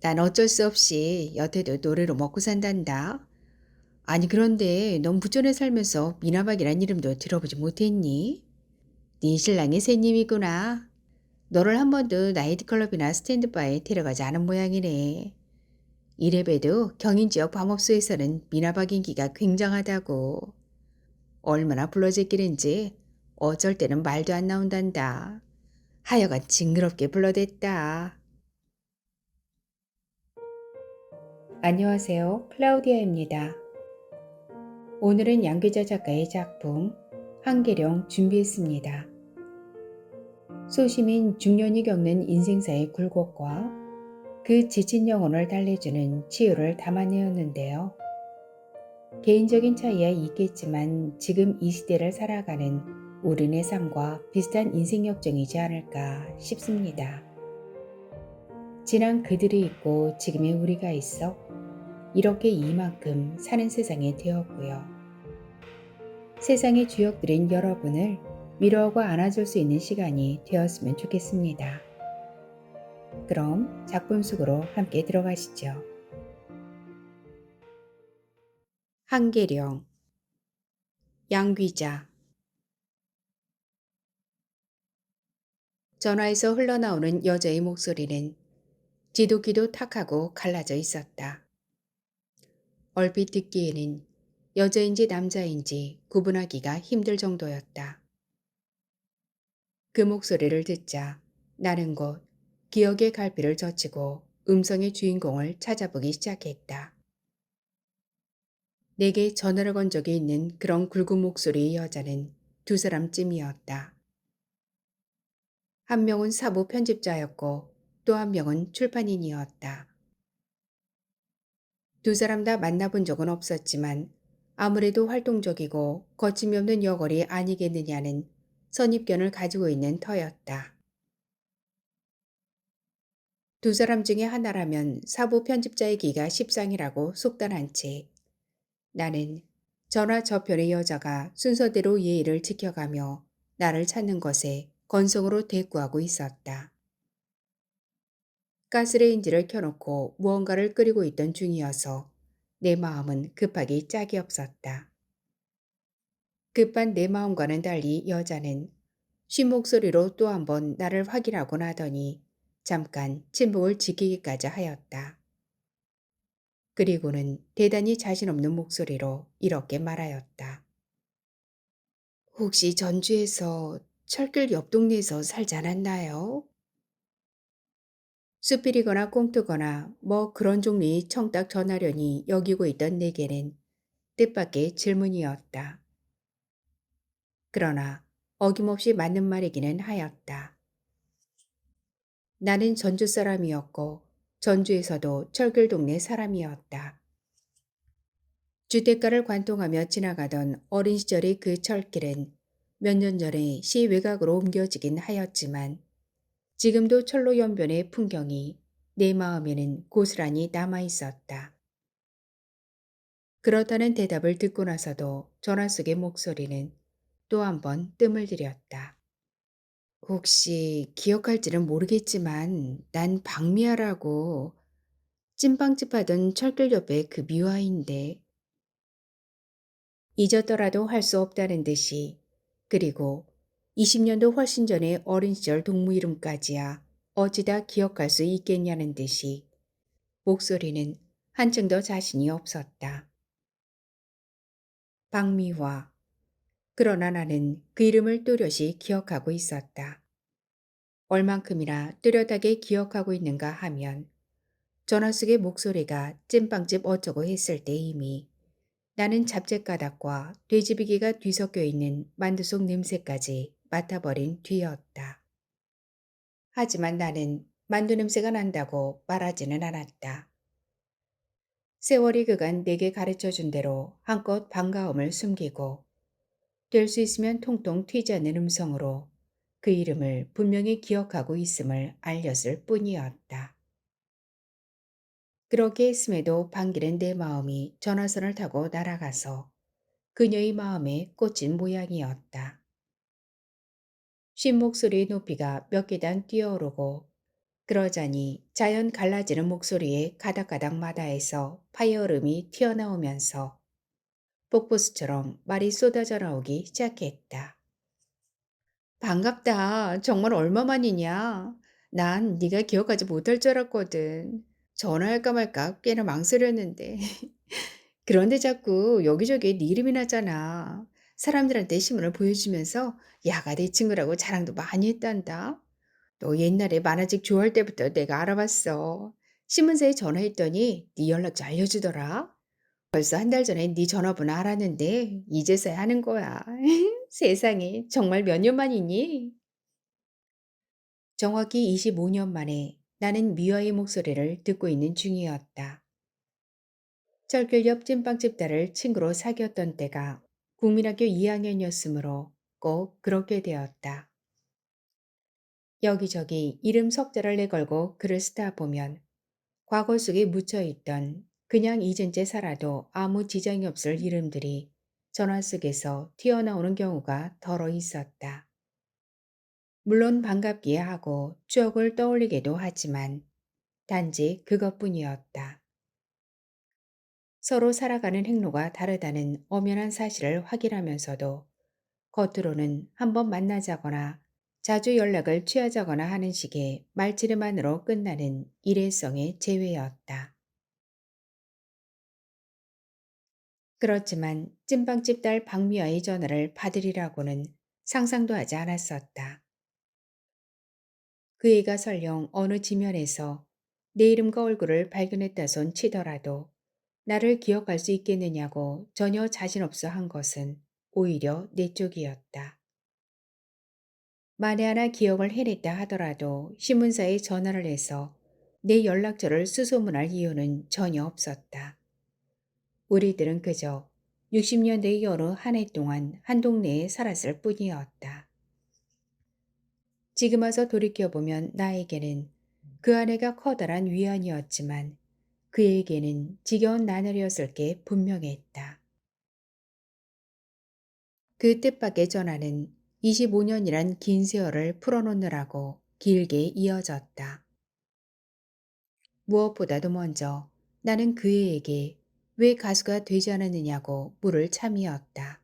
난 어쩔 수 없이 여태도 노래로 먹고 산단다. 아니 그런데 넌 부천에 살면서 미나박이란 이름도 들어보지 못했니? 네 신랑이 새님이구나. 너를 한 번도 나이트클럽이나 스탠드바에 데려가지 않은 모양이네. 이래봬도 경인 지역 밤업소에서는 미나박 인기가 굉장하다고. 얼마나 불러제끼는지 어쩔 때는 말도 안 나온단다. 하여간 징그럽게 불러댔다. 안녕하세요. 클라우디아입니다. 오늘은 양귀자 작가의 작품 한계령 준비했습니다. 소심인 중년이 겪는 인생사의 굴곡과 그 지친 영혼을 달래주는 치유를 담아내었는데요. 개인적인 차이야 있겠지만 지금 이 시대를 살아가는 우리네 삶과 비슷한 인생 역정이지 않을까 싶습니다. 지난 그들이 있고 지금의 우리가 있어 이렇게 이만큼 사는 세상이 되었고요. 세상의 주역들인 여러분을 위로하고 안아줄 수 있는 시간이 되었으면 좋겠습니다. 그럼 작품 속으로 함께 들어가시죠. 한계령, 양귀자. 전화에서 흘러나오는 여자의 목소리는 지독히도 탁하고 갈라져 있었다. 얼핏 듣기에는 여자인지 남자인지 구분하기가 힘들 정도였다. 그 목소리를 듣자 나는 곧 기억의 갈피를 젖히고 음성의 주인공을 찾아보기 시작했다. 내게 전화를 건 적이 있는 그런 굵은 목소리의 여자는 두 사람쯤이었다. 한 명은 사부 편집자였고 또 한 명은 출판인이었다. 두 사람 다 만나본 적은 없었지만 아무래도 활동적이고 거침이 없는 여걸이 아니겠느냐는 선입견을 가지고 있는 터였다. 두 사람 중에 하나라면 사부 편집자의 기가 십상이라고 속단한 채 나는 전화 저편의 여자가 순서대로 예의를 지켜가며 나를 찾는 것에 건성으로 대꾸하고 있었다. 가스레인지를 켜놓고 무언가를 끓이고 있던 중이어서 내 마음은 급하기 짝이 없었다. 급한 내 마음과는 달리 여자는 쉰 목소리로 또 한 번 나를 확인하고 나더니 잠깐 침묵을 지키기까지 하였다. 그리고는 대단히 자신 없는 목소리로 이렇게 말하였다. 혹시 전주에서 철길 옆 동네에서 살지 않았나요? 수필이거나 꽁트거나 뭐 그런 종류의 청딱 전하려니 여기고 있던 내게는 뜻밖의 질문이었다. 그러나 어김없이 맞는 말이기는 하였다. 나는 전주 사람이었고 전주에서도 철길 동네 사람이었다. 주택가를 관통하며 지나가던 어린 시절의 그 철길은 몇 년 전에 시 외곽으로 옮겨지긴 하였지만 지금도 철로 연변의 풍경이 내 마음에는 고스란히 남아 있었다. 그렇다는 대답을 듣고 나서도 전화 속의 목소리는 또 한 번 뜸을 들였다. 혹시 기억할지는 모르겠지만 난 박미아라고 찐빵집 하던 철길 옆에 그 미화인데 잊었더라도 할 수 없다는 듯이 그리고 20년도 훨씬 전에 어린 시절 동무 이름까지야 어찌다 기억할 수 있겠냐는 듯이 목소리는 한층 더 자신이 없었다. 박미화. 그러나 나는 그 이름을 또렷이 기억하고 있었다. 얼만큼이나 뚜렷하게 기억하고 있는가 하면 전화 속의 목소리가 찐빵집 어쩌고 했을 때 이미 나는 잡채가닥과 돼지비계가 뒤섞여 있는 만두 속 냄새까지 맡아버린 뒤였다. 하지만 나는 만두 냄새가 난다고 말하지는 않았다. 세월이 그간 내게 가르쳐준 대로 한껏 반가움을 숨기고 될 수 있으면 통통 튀지 않는 음성으로 그 이름을 분명히 기억하고 있음을 알렸을 뿐이었다. 그렇게 했음에도 반기는 내 마음이 전화선을 타고 날아가서 그녀의 마음에 꽂힌 모양이었다. 쉰 목소리의 높이가 몇 계단 뛰어오르고 그러자니 자연 갈라지는 목소리에 가닥가닥 마다에서 파이어음이 튀어나오면서 폭포수처럼 말이 쏟아져 나오기 시작했다. 반갑다. 정말 얼마만이냐? 난 네가 기억하지 못할 줄 알았거든. 전화할까 말까 꽤나 망설였는데. 그런데 자꾸 여기저기에 네 이름이 나잖아. 사람들한테 신문을 보여주면서 야가 내 친구라고 자랑도 많이 했단다. 너 옛날에 만화책 좋아할 때부터 내가 알아봤어. 신문사에 전화했더니 네 연락처 알려주더라. 벌써 한 달 전에 네 전화번호 알았는데 이제서야 하는 거야. 세상에 정말 몇 년 만이니? 정확히 25년 만에 나는 미화의 목소리를 듣고 있는 중이었다. 철길 옆 찐빵집 딸을 친구로 사귀었던 때가 국민학교 2학년이었으므로 꼭 그렇게 되었다. 여기저기 이름 석자를 내걸고 글을 쓰다 보면 과거 속에 묻혀있던 그냥 잊은 채 살아도 아무 지장이 없을 이름들이 전화 속에서 튀어나오는 경우가 덜어 있었다. 물론 반갑기에 하고 추억을 떠올리게도 하지만 단지 그것뿐이었다. 서로 살아가는 행로가 다르다는 엄연한 사실을 확인하면서도 겉으로는 한번 만나자거나 자주 연락을 취하자거나 하는 식의 말지름만으로 끝나는 일회성의 재회였다. 그렇지만 찐빵집 딸 박미화의 전화를 받으리라고는 상상도 하지 않았었다. 그 애가 설령 어느 지면에서 내 이름과 얼굴을 발견했다 손 치더라도 나를 기억할 수 있겠느냐고 전혀 자신 없어 한 것은 오히려 내 쪽이었다. 만에 하나 기억을 해냈다 하더라도 신문사에 전화를 해서 내 연락처를 수소문할 이유는 전혀 없었다. 우리들은 그저 60년대의 여느 한 해 동안 한 동네에 살았을 뿐이었다. 지금 와서 돌이켜보면 나에게는 그 아내가 커다란 위안이었지만 그에게는 지겨운 나날이었을 게 분명했다. 그 뜻밖의 전화는 25년이란 긴 세월을 풀어놓느라고 길게 이어졌다. 무엇보다도 먼저 나는 그 애에게 왜 가수가 되지 않았느냐고 물을 참이었다.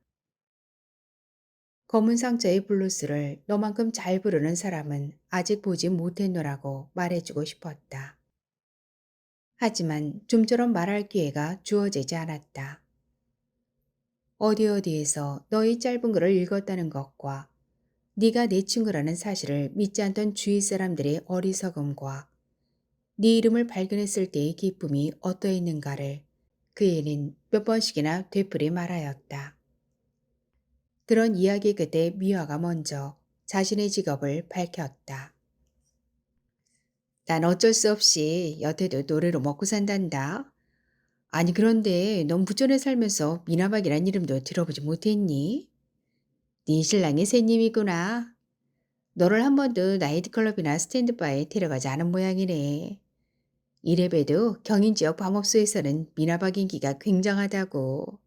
검은 상처의 블루스를 너만큼 잘 부르는 사람은 아직 보지 못했노라고 말해주고 싶었다. 하지만 좀처럼 말할 기회가 주어지지 않았다. 어디 어디에서 너의 짧은 글을 읽었다는 것과 네가 내 친구라는 사실을 믿지 않던 주위 사람들의 어리석음과 네 이름을 발견했을 때의 기쁨이 어떠했는가를 그 애는 몇 번씩이나 되풀이 말하였다. 그런 이야기 끝에 미화가 먼저 자신의 직업을 밝혔다. 난 어쩔 수 없이 여태도 노래로 먹고 산단다. 아니 그런데 넌 부천에 살면서 미나박이란 이름도 들어보지 못했니? 네 신랑이 새님이구나. 너를 한 번도 나이트클럽이나 스탠드바에 데려가지 않은 모양이네. 이래봬도 경인 지역 밤업소에서는 미나박 인기가 굉장하다고.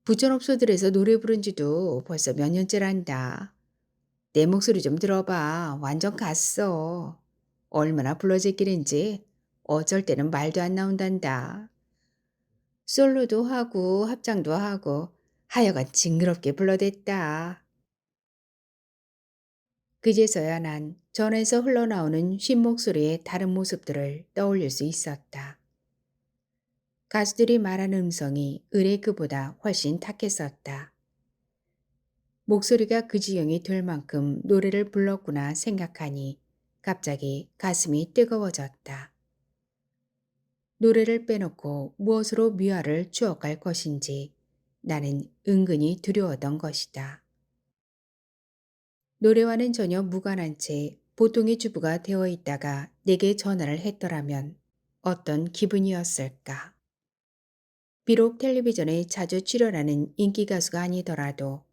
부천업소들에서 노래 부른 지도 벌써 몇 년째란다. 내 목소리 좀 들어봐. 완전 갔어. 얼마나 불러제끼는지 어쩔 때는 말도 안 나온단다. 솔로도 하고 합장도 하고 하여간 징그럽게 불러댔다. 그제서야 난 전에서 흘러나오는 쉰 목소리의 다른 모습들을 떠올릴 수 있었다. 가수들이 말하는 음성이 의뢰 그보다 훨씬 탁했었다. 목소리가 그 지경이 될 만큼 노래를 불렀구나 생각하니 갑자기 가슴이 뜨거워졌다. 노래를 빼놓고 무엇으로 미화를 추억할 것인지 나는 은근히 두려웠던 것이다. 노래와는 전혀 무관한 채 보통의 주부가 되어 있다가 내게 전화를 했더라면 어떤 기분이었을까? 비록 텔레비전에 자주 출연하는 인기 가수가 아니더라도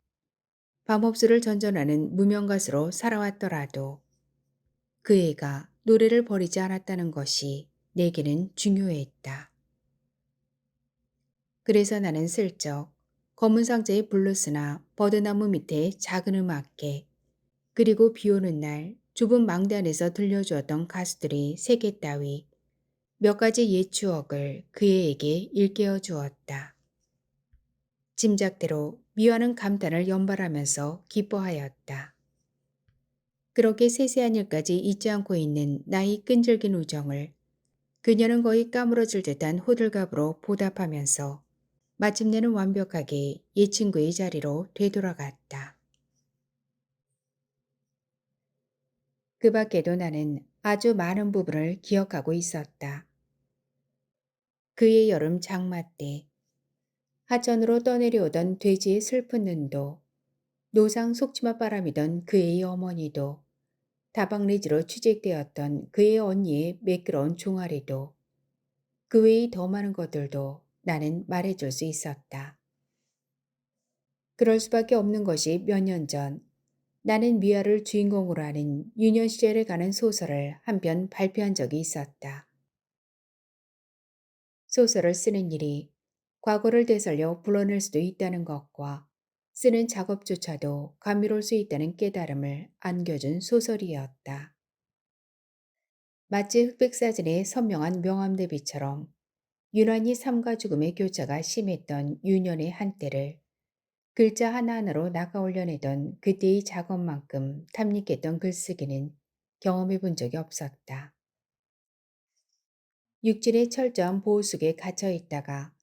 밤업소를 전전하는 무명 가수로 살아왔더라도 그 애가 노래를 버리지 않았다는 것이 내게는 중요했다. 그래서 나는 슬쩍 검은 상자의 블루스나 버드나무 밑에 작은 음악회 그리고 비 오는 날 좁은 망대 안에서 들려주었던 가수들의 세계 따위 몇 가지 옛 추억을 그에게 일깨워 주었다. 짐작대로 미화는 감탄을 연발하면서 기뻐하였다. 그렇게 세세한 일까지 잊지 않고 있는 나의 끈질긴 우정을 그녀는 거의 까무러질 듯한 호들갑으로 보답하면서 마침내는 완벽하게 이 친구의 자리로 되돌아갔다. 그 밖에도 나는 아주 많은 부분을 기억하고 있었다. 그의 여름 장마 때 하천으로 떠내려오던 돼지의 슬픈 눈도, 노상 속치마 바람이던 그의 어머니도, 다방리지로 취직되었던 그의 언니의 매끄러운 종아리도, 그 외의 더 많은 것들도 나는 말해줄 수 있었다. 그럴 수밖에 없는 것이 몇 년 전 나는 미아를 주인공으로 하는 유년 시절에 가는 소설을 한 편 발표한 적이 있었다. 소설을 쓰는 일이 과거를 되살려 불어낼 수도 있다는 것과 쓰는 작업조차도 감미로울 수 있다는 깨달음을 안겨준 소설이었다. 마치 흑백사진의 선명한 명암 대비처럼 유난히 삶과 죽음의 교차가 심했던 유년의 한때를 글자 하나하나로 낚아 올려내던 그때의 작업만큼 탐닉했던 글쓰기는 경험해 본 적이 없었다. 육진의 철저한 보호 속에 갇혀 있다가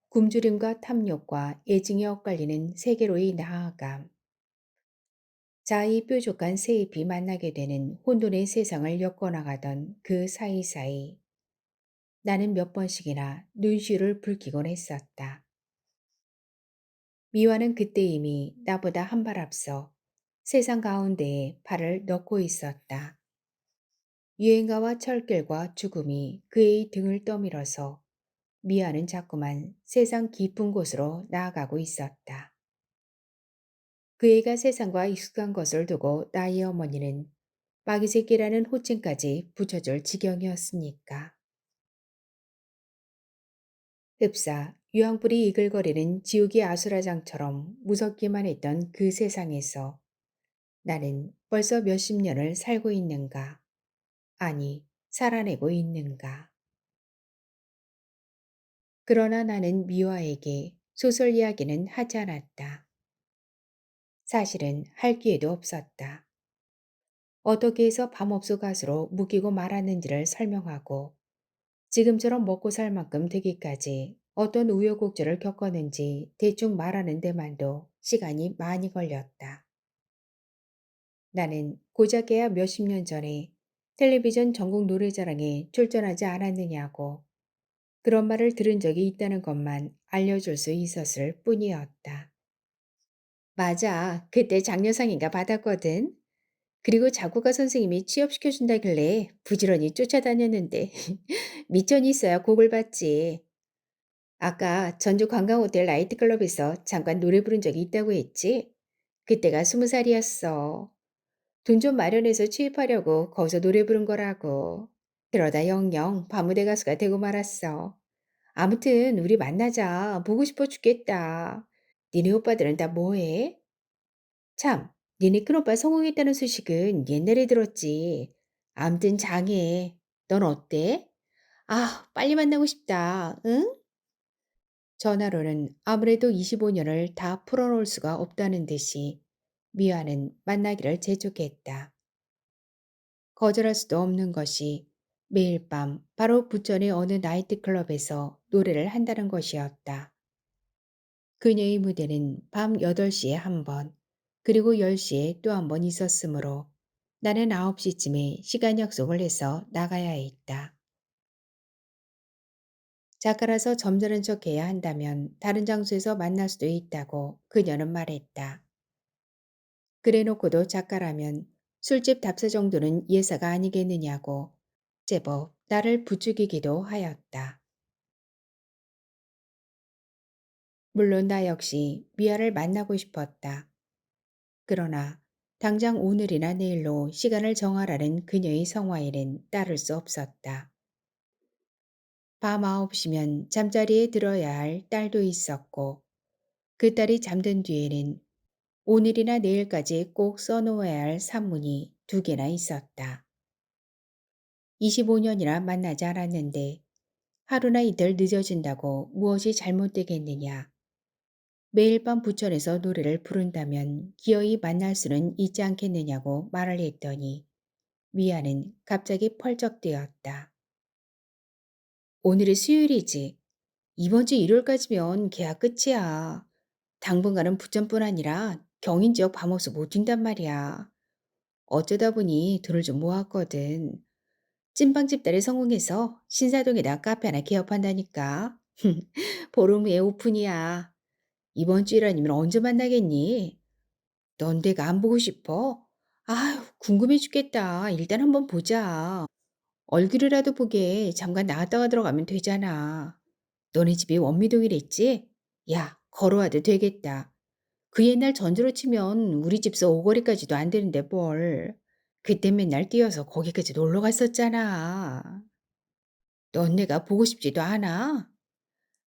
굶주림과 탐욕과 애증이 엇갈리는 세계로의 나아감, 자아의 뾰족한 세입이 만나게 되는 혼돈의 세상을 엮어나가던 그 사이사이 나는 몇 번씩이나 눈시울을 붉히곤 했었다. 미화는 그때 이미 나보다 한 발 앞서 세상 가운데에 발을 넣고 있었다. 유행가와 철길과 죽음이 그의 등을 떠밀어서 미아는 자꾸만 세상 깊은 곳으로 나아가고 있었다. 그 애가 세상과 익숙한 것을 두고 나의 어머니는 마귀 새끼라는 호칭까지 붙여줄 지경이었으니까. 흡사 유황불이 이글거리는 지옥의 아수라장처럼 무섭기만 했던 그 세상에서 나는 벌써 몇십 년을 살고 있는가? 아니, 살아내고 있는가? 그러나 나는 미화에게 소설 이야기는 하지 않았다. 사실은 할 기회도 없었다. 어떻게 해서 밤업소 가수로 묶이고 말았는지를 설명하고 지금처럼 먹고 살 만큼 되기까지 어떤 우여곡절을 겪었는지 대충 말하는 데만도 시간이 많이 걸렸다. 나는 고작해야 몇십 년 전에 텔레비전 전국 노래자랑에 출전하지 않았느냐고 그런 말을 들은 적이 있다는 것만 알려줄 수 있었을 뿐이었다. 맞아. 그때 장려상인가 받았거든. 그리고 작곡가 선생님이 취업시켜준다길래 부지런히 쫓아다녔는데 미천이 있어야 곡을 받지. 아까 전주 관광호텔 나이트클럽에서 잠깐 노래 부른 적이 있다고 했지? 그때가 20살이었어. 돈 좀 마련해서 취입하려고 거기서 노래 부른 거라고. 그러다 영영 밤무대 가수가 되고 말았어. 아무튼 우리 만나자. 보고 싶어 죽겠다. 니네 오빠들은 다 뭐해? 참, 니네 큰오빠 성공했다는 소식은 옛날에 들었지. 암튼 장해. 넌 어때? 아, 빨리 만나고 싶다. 응? 전화로는 아무래도 25년을 다 풀어놓을 수가 없다는 듯이 미화는 만나기를 재촉했다. 거절할 수도 없는 것이 매일 밤 바로 부천의 어느 나이트클럽에서 노래를 한다는 것이었다. 그녀의 무대는 밤 8시에 한 번, 그리고 10시에 또 한 번 있었으므로 나는 9시쯤에 시간 약속을 해서 나가야 했다. 작가라서 점잖은 척 해야 한다면 다른 장소에서 만날 수도 있다고 그녀는 말했다. 그래놓고도 작가라면 술집 답사 정도는 예사가 아니겠느냐고 제법 나를 부추기기도 하였다. 물론 나 역시 미아를 만나고 싶었다. 그러나 당장 오늘이나 내일로 시간을 정하라는 그녀의 성화에는 따를 수 없었다. 밤 9시면 잠자리에 들어야 할 딸도 있었고 그 딸이 잠든 뒤에는 오늘이나 내일까지 꼭 써놓아야 할 산문이 두 개나 있었다. 25년이나 만나지 않았는데 하루나 이틀 늦어진다고 무엇이 잘못되겠느냐. 매일 밤 부천에서 노래를 부른다면 기어이 만날 수는 있지 않겠느냐고 말을 했더니 미아는 갑자기 펄쩍 뛰었다. 오늘이 수요일이지. 이번 주 일요일까지면 계약 끝이야. 당분간은 부천뿐 아니라 경인 지역 밤호수 못 뛴단 말이야. 어쩌다 보니 돈을 좀 모았거든. 찐빵집 딸이 성공해서 신사동에다 카페 하나 개업한다니까. 보름 후에 오픈이야. 이번 주 일 아니면 언제 만나겠니? 넌 내가 안 보고 싶어? 아휴, 궁금해 죽겠다. 일단 한번 보자. 얼굴이라도 보게 잠깐 나갔다가 들어가면 되잖아. 너네 집이 원미동이랬지? 야, 걸어와도 되겠다. 그 옛날 전주로 치면 우리 집서 오거리까지도 안 되는데 뭘. 그때 맨날 뛰어서 거기까지 놀러 갔었잖아. 넌 내가 보고 싶지도 않아?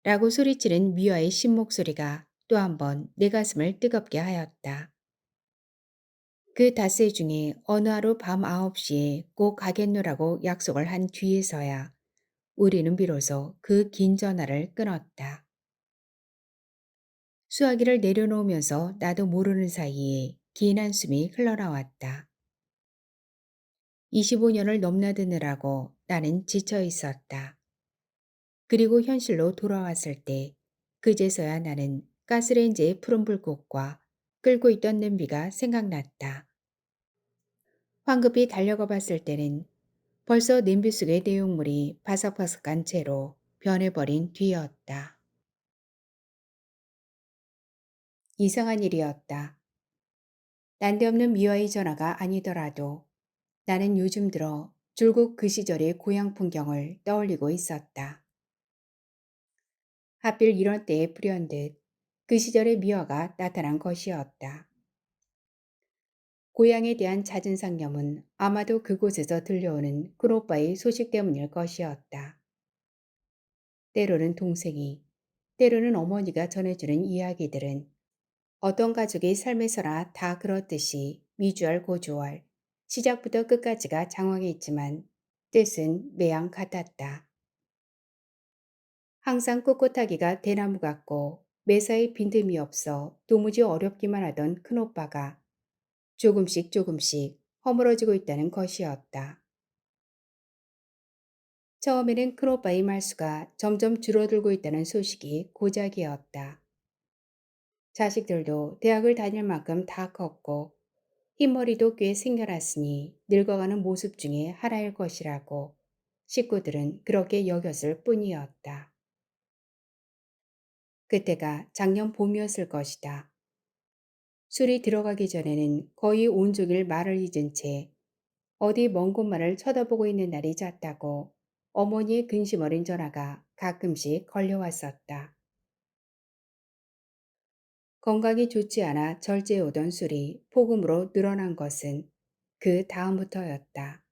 라고 소리치는 미화의 신목소리가 또 한 번 내 가슴을 뜨겁게 하였다. 그 닷새 중에 어느 하루 밤 9시에 꼭 가겠노라고 약속을 한 뒤에서야 우리는 비로소 그 긴 전화를 끊었다. 수화기를 내려놓으면서 나도 모르는 사이에 긴 한숨이 흘러나왔다. 25년을 넘나드느라고 나는 지쳐 있었다. 그리고 현실로 돌아왔을 때 그제서야 나는 가스레인지의 푸른 불꽃과 끓고 있던 냄비가 생각났다. 황급히 달려가 봤을 때는 벌써 냄비 속의 내용물이 바삭바삭한 채로 변해버린 뒤였다. 이상한 일이었다. 난데없는 미화의 전화가 아니더라도 나는 요즘 들어 줄곧 그 시절의 고향 풍경을 떠올리고 있었다. 하필 이런 때에 불현듯 그 시절의 미화가 나타난 것이었다. 고향에 대한 잦은 상념은 아마도 그곳에서 들려오는 큰오빠의 소식 때문일 것이었다. 때로는 동생이, 때로는 어머니가 전해주는 이야기들은 어떤 가족의 삶에서나 다 그렇듯이 미주알 고주얼, 시작부터 끝까지가 장황했지만 뜻은 매양 같았다. 항상 꿋꿋하기가 대나무 같고 매사에 빈틈이 없어 도무지 어렵기만 하던 큰오빠가 조금씩 조금씩 허물어지고 있다는 것이었다. 처음에는 큰오빠의 말수가 점점 줄어들고 있다는 소식이 고작이었다. 자식들도 대학을 다닐 만큼 다 컸고 흰머리도 꽤 생겨났으니 늙어가는 모습 중에 하나일 것이라고 식구들은 그렇게 여겼을 뿐이었다. 그때가 작년 봄이었을 것이다. 술이 들어가기 전에는 거의 온종일 말을 잊은 채 어디 먼 곳만을 쳐다보고 있는 날이 잦다고 어머니의 근심 어린 전화가 가끔씩 걸려왔었다. 건강이 좋지 않아 절제해 오던 술이 폭음으로 늘어난 것은 그 다음부터였다.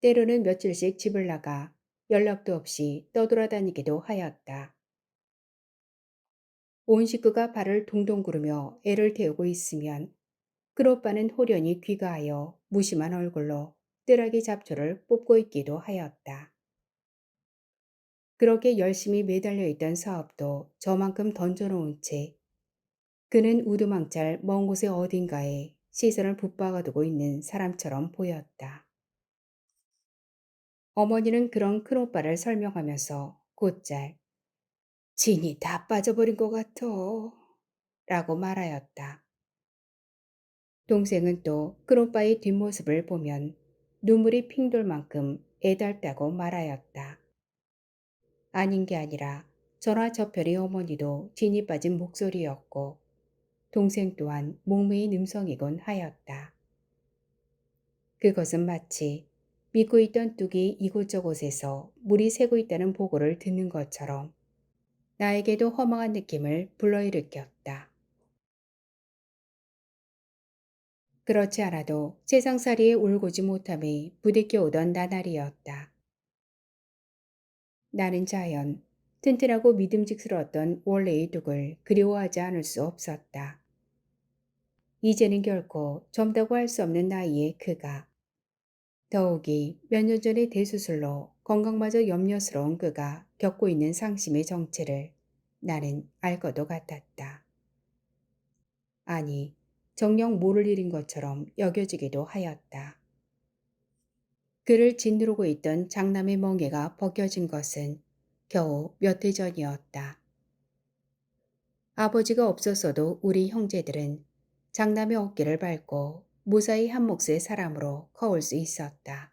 때로는 며칠씩 집을 나가 연락도 없이 떠돌아다니기도 하였다. 온 식구가 발을 동동 구르며 애를 태우고 있으면 큰오빠는 홀연히 귀가하여 무심한 얼굴로 뜨라기 잡초를 뽑고 있기도 하였다. 그렇게 열심히 매달려 있던 사업도 저만큼 던져놓은 채 그는 우두망찰 먼 곳의 어딘가에 시선을 붙박아두고 있는 사람처럼 보였다. 어머니는 그런 큰오빠를 설명하면서 곧잘 진이 다 빠져버린 것 같아 라고 말하였다. 동생은 또 큰오빠의 뒷모습을 보면 눈물이 핑 돌 만큼 애달다고 말하였다. 아닌 게 아니라 저나 저별의 어머니도 진이 빠진 목소리였고 동생 또한 목매인 음성이곤 하였다. 그것은 마치 믿고 있던 뚝이 이곳저곳에서 물이 새고 있다는 보고를 듣는 것처럼 나에게도 허망한 느낌을 불러일으켰다. 그렇지 않아도 세상살이에 올고지 못함에 부딪혀 오던 나날이었다. 나는 자연, 튼튼하고 믿음직스러웠던 원래의 뚝을 그리워하지 않을 수 없었다. 이제는 결코 젊다고 할 수 없는 나이의 그가, 더욱이 몇 년 전의 대수술로 건강마저 염려스러운 그가 겪고 있는 상심의 정체를 나는 알 것도 같았다. 아니, 정녕 모를 일인 것처럼 여겨지기도 하였다. 그를 짓누르고 있던 장남의 멍에가 벗겨진 것은 겨우 몇 해 전이었다. 아버지가 없었어도 우리 형제들은 장남의 어깨를 밟고 무사히 한 몫의 사람으로 커올 수 있었다.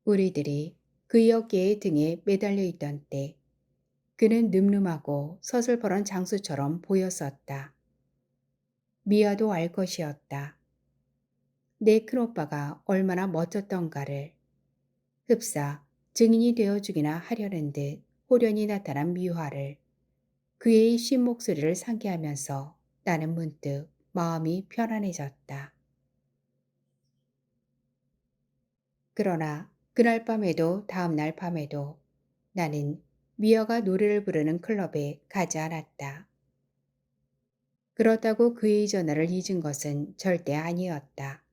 우리들이 그의 어깨의 등에 매달려 있던 때 그는 늠름하고 서슬퍼런 장수처럼 보였었다. 미아도 알 것이었다. 내 큰오빠가 얼마나 멋졌던가를. 흡사 증인이 되어주기나 하려는 듯 호련히 나타난 미화를, 그의 쉰 목소리를 상기하면서 나는 문득 마음이 편안해졌다. 그러나 그날 밤에도 다음 날 밤에도 나는 미어가 노래를 부르는 클럽에 가지 않았다. 그렇다고 그의 전화를 잊은 것은 절대 아니었다.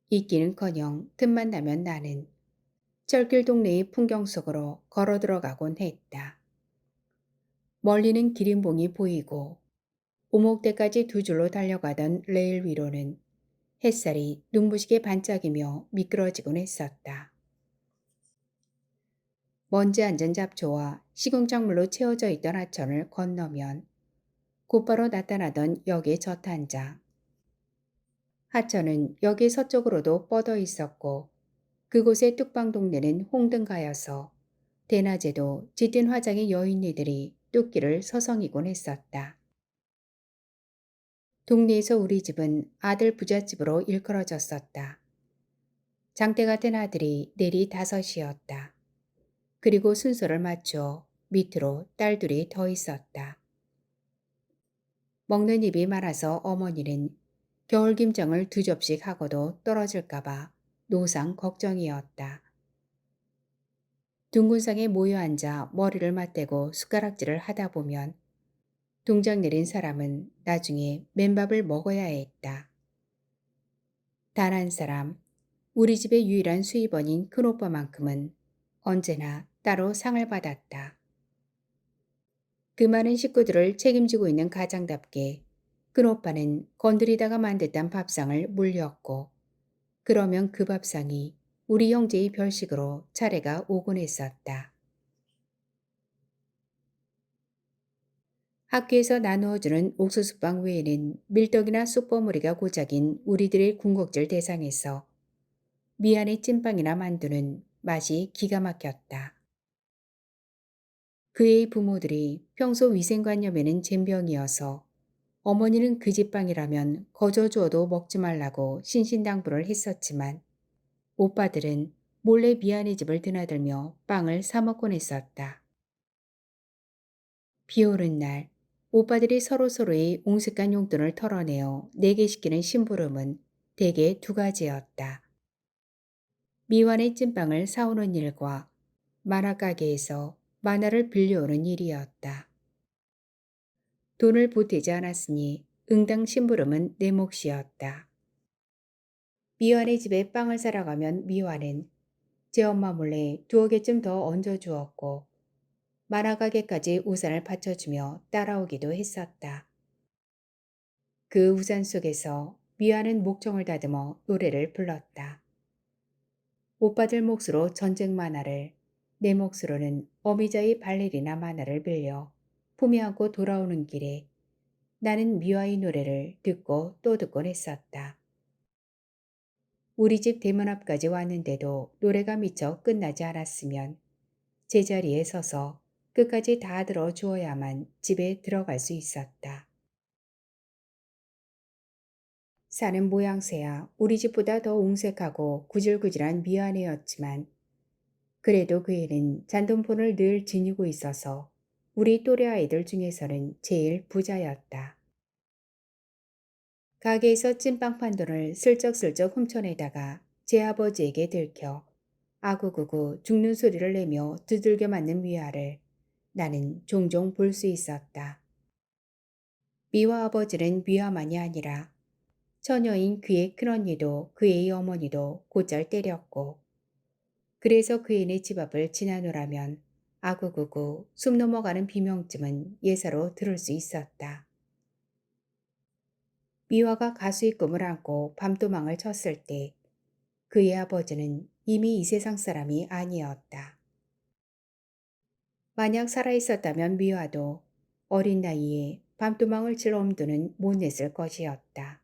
잊기는커녕 틈만 나면 나는 철길 동네의 풍경 속으로 걸어 들어가곤 했다. 멀리는 기린봉이 보이고 오목대까지 두 줄로 달려가던 레일 위로는 햇살이 눈부시게 반짝이며 미끄러지곤 했었다. 먼지 앉은 잡초와 시궁창물로 채워져 있던 하천을 건너면 곧바로 나타나던 역의 저탄장. 하천은 역의 서쪽으로도 뻗어 있었고 그곳의 뚝방 동네는 홍등가여서 대낮에도 짙은 화장의 여인네들이 뚝길을 서성이곤 했었다. 동네에서 우리 집은 아들 부잣집으로 일컬어졌었다. 장대 같은 아들이 내리 다섯이었다. 그리고 순서를 맞춰 밑으로 딸들이 더 있었다. 먹는 입이 많아서 어머니는 겨울김장을 두 접씩 하고도 떨어질까봐 노상 걱정이었다. 둥근상에 모여 앉아 머리를 맞대고 숟가락질을 하다 보면 동작 내린 사람은 나중에 맨밥을 먹어야 했다. 단 한 사람, 우리 집의 유일한 수입원인 큰오빠만큼은 언제나 따로 상을 받았다. 그 많은 식구들을 책임지고 있는 가장답게 큰오빠는 건드리다가 만 듯한 밥상을 물렸고, 그러면 그 밥상이 우리 형제의 별식으로 차례가 오곤 했었다. 학교에서 나누어주는 옥수수빵 외에는 밀떡이나 쑥버무리가 고작인 우리들의 군것질 대상에서 미안의 찐빵이나 만두는 맛이 기가 막혔다. 그의 부모들이 평소 위생관념에는 젬병이어서 어머니는 그 집 빵이라면 거저 주어도 먹지 말라고 신신당부를 했었지만 오빠들은 몰래 미안의 집을 드나들며 빵을 사 먹곤 했었다. 비 오는 날 오빠들이 서로서로의 옹색한 용돈을 털어내어 내게 시키는 심부름은 대개 두 가지였다. 미완의 찐빵을 사오는 일과 만화가게에서 만화를 빌려오는 일이었다. 돈을 보태지 않았으니 응당 심부름은 내 몫이었다. 미완의 집에 빵을 사러 가면 미완은 제 엄마 몰래 두어 개쯤 더 얹어주었고 만화가게까지 우산을 받쳐주며 따라오기도 했었다. 그 우산 속에서 미완은 목청을 다듬어 노래를 불렀다. 오빠들 몫으로 전쟁 만화를, 내 몫으로는 어미자의 발레리나 만화를 빌려 품에 안고 돌아오는 길에 나는 미화의 노래를 듣고 또 듣곤 했었다. 우리 집 대문 앞까지 왔는데도 노래가 미처 끝나지 않았으면 제자리에 서서 끝까지 다 들어주어야만 집에 들어갈 수 있었다. 사는 모양새야 우리 집보다 더 옹색하고 구질구질한 미완애였지만 그래도 그 애는 잔돈폰을 늘 지니고 있어서 우리 또래 아이들 중에서는 제일 부자였다. 가게에서 찐빵 돈을 슬쩍슬쩍 훔쳐내다가 제 아버지에게 들켜 아구구구 죽는 소리를 내며 두들겨 맞는 미아를 나는 종종 볼 수 있었다. 미화 아버지는 미화만이 아니라 처녀인 그의 큰언니도 그의 어머니도 곧잘 때렸고, 그래서 그 애네 집 앞을 지나노라면 아구구구 숨 넘어가는 비명쯤은 예사로 들을 수 있었다. 미화가 가수의 꿈을 안고 밤도망을 쳤을 때 그의 아버지는 이미 이 세상 사람이 아니었다. 만약 살아있었다면 미화도 어린 나이에 밤도망을 칠 엄두는 못 냈을 것이었다.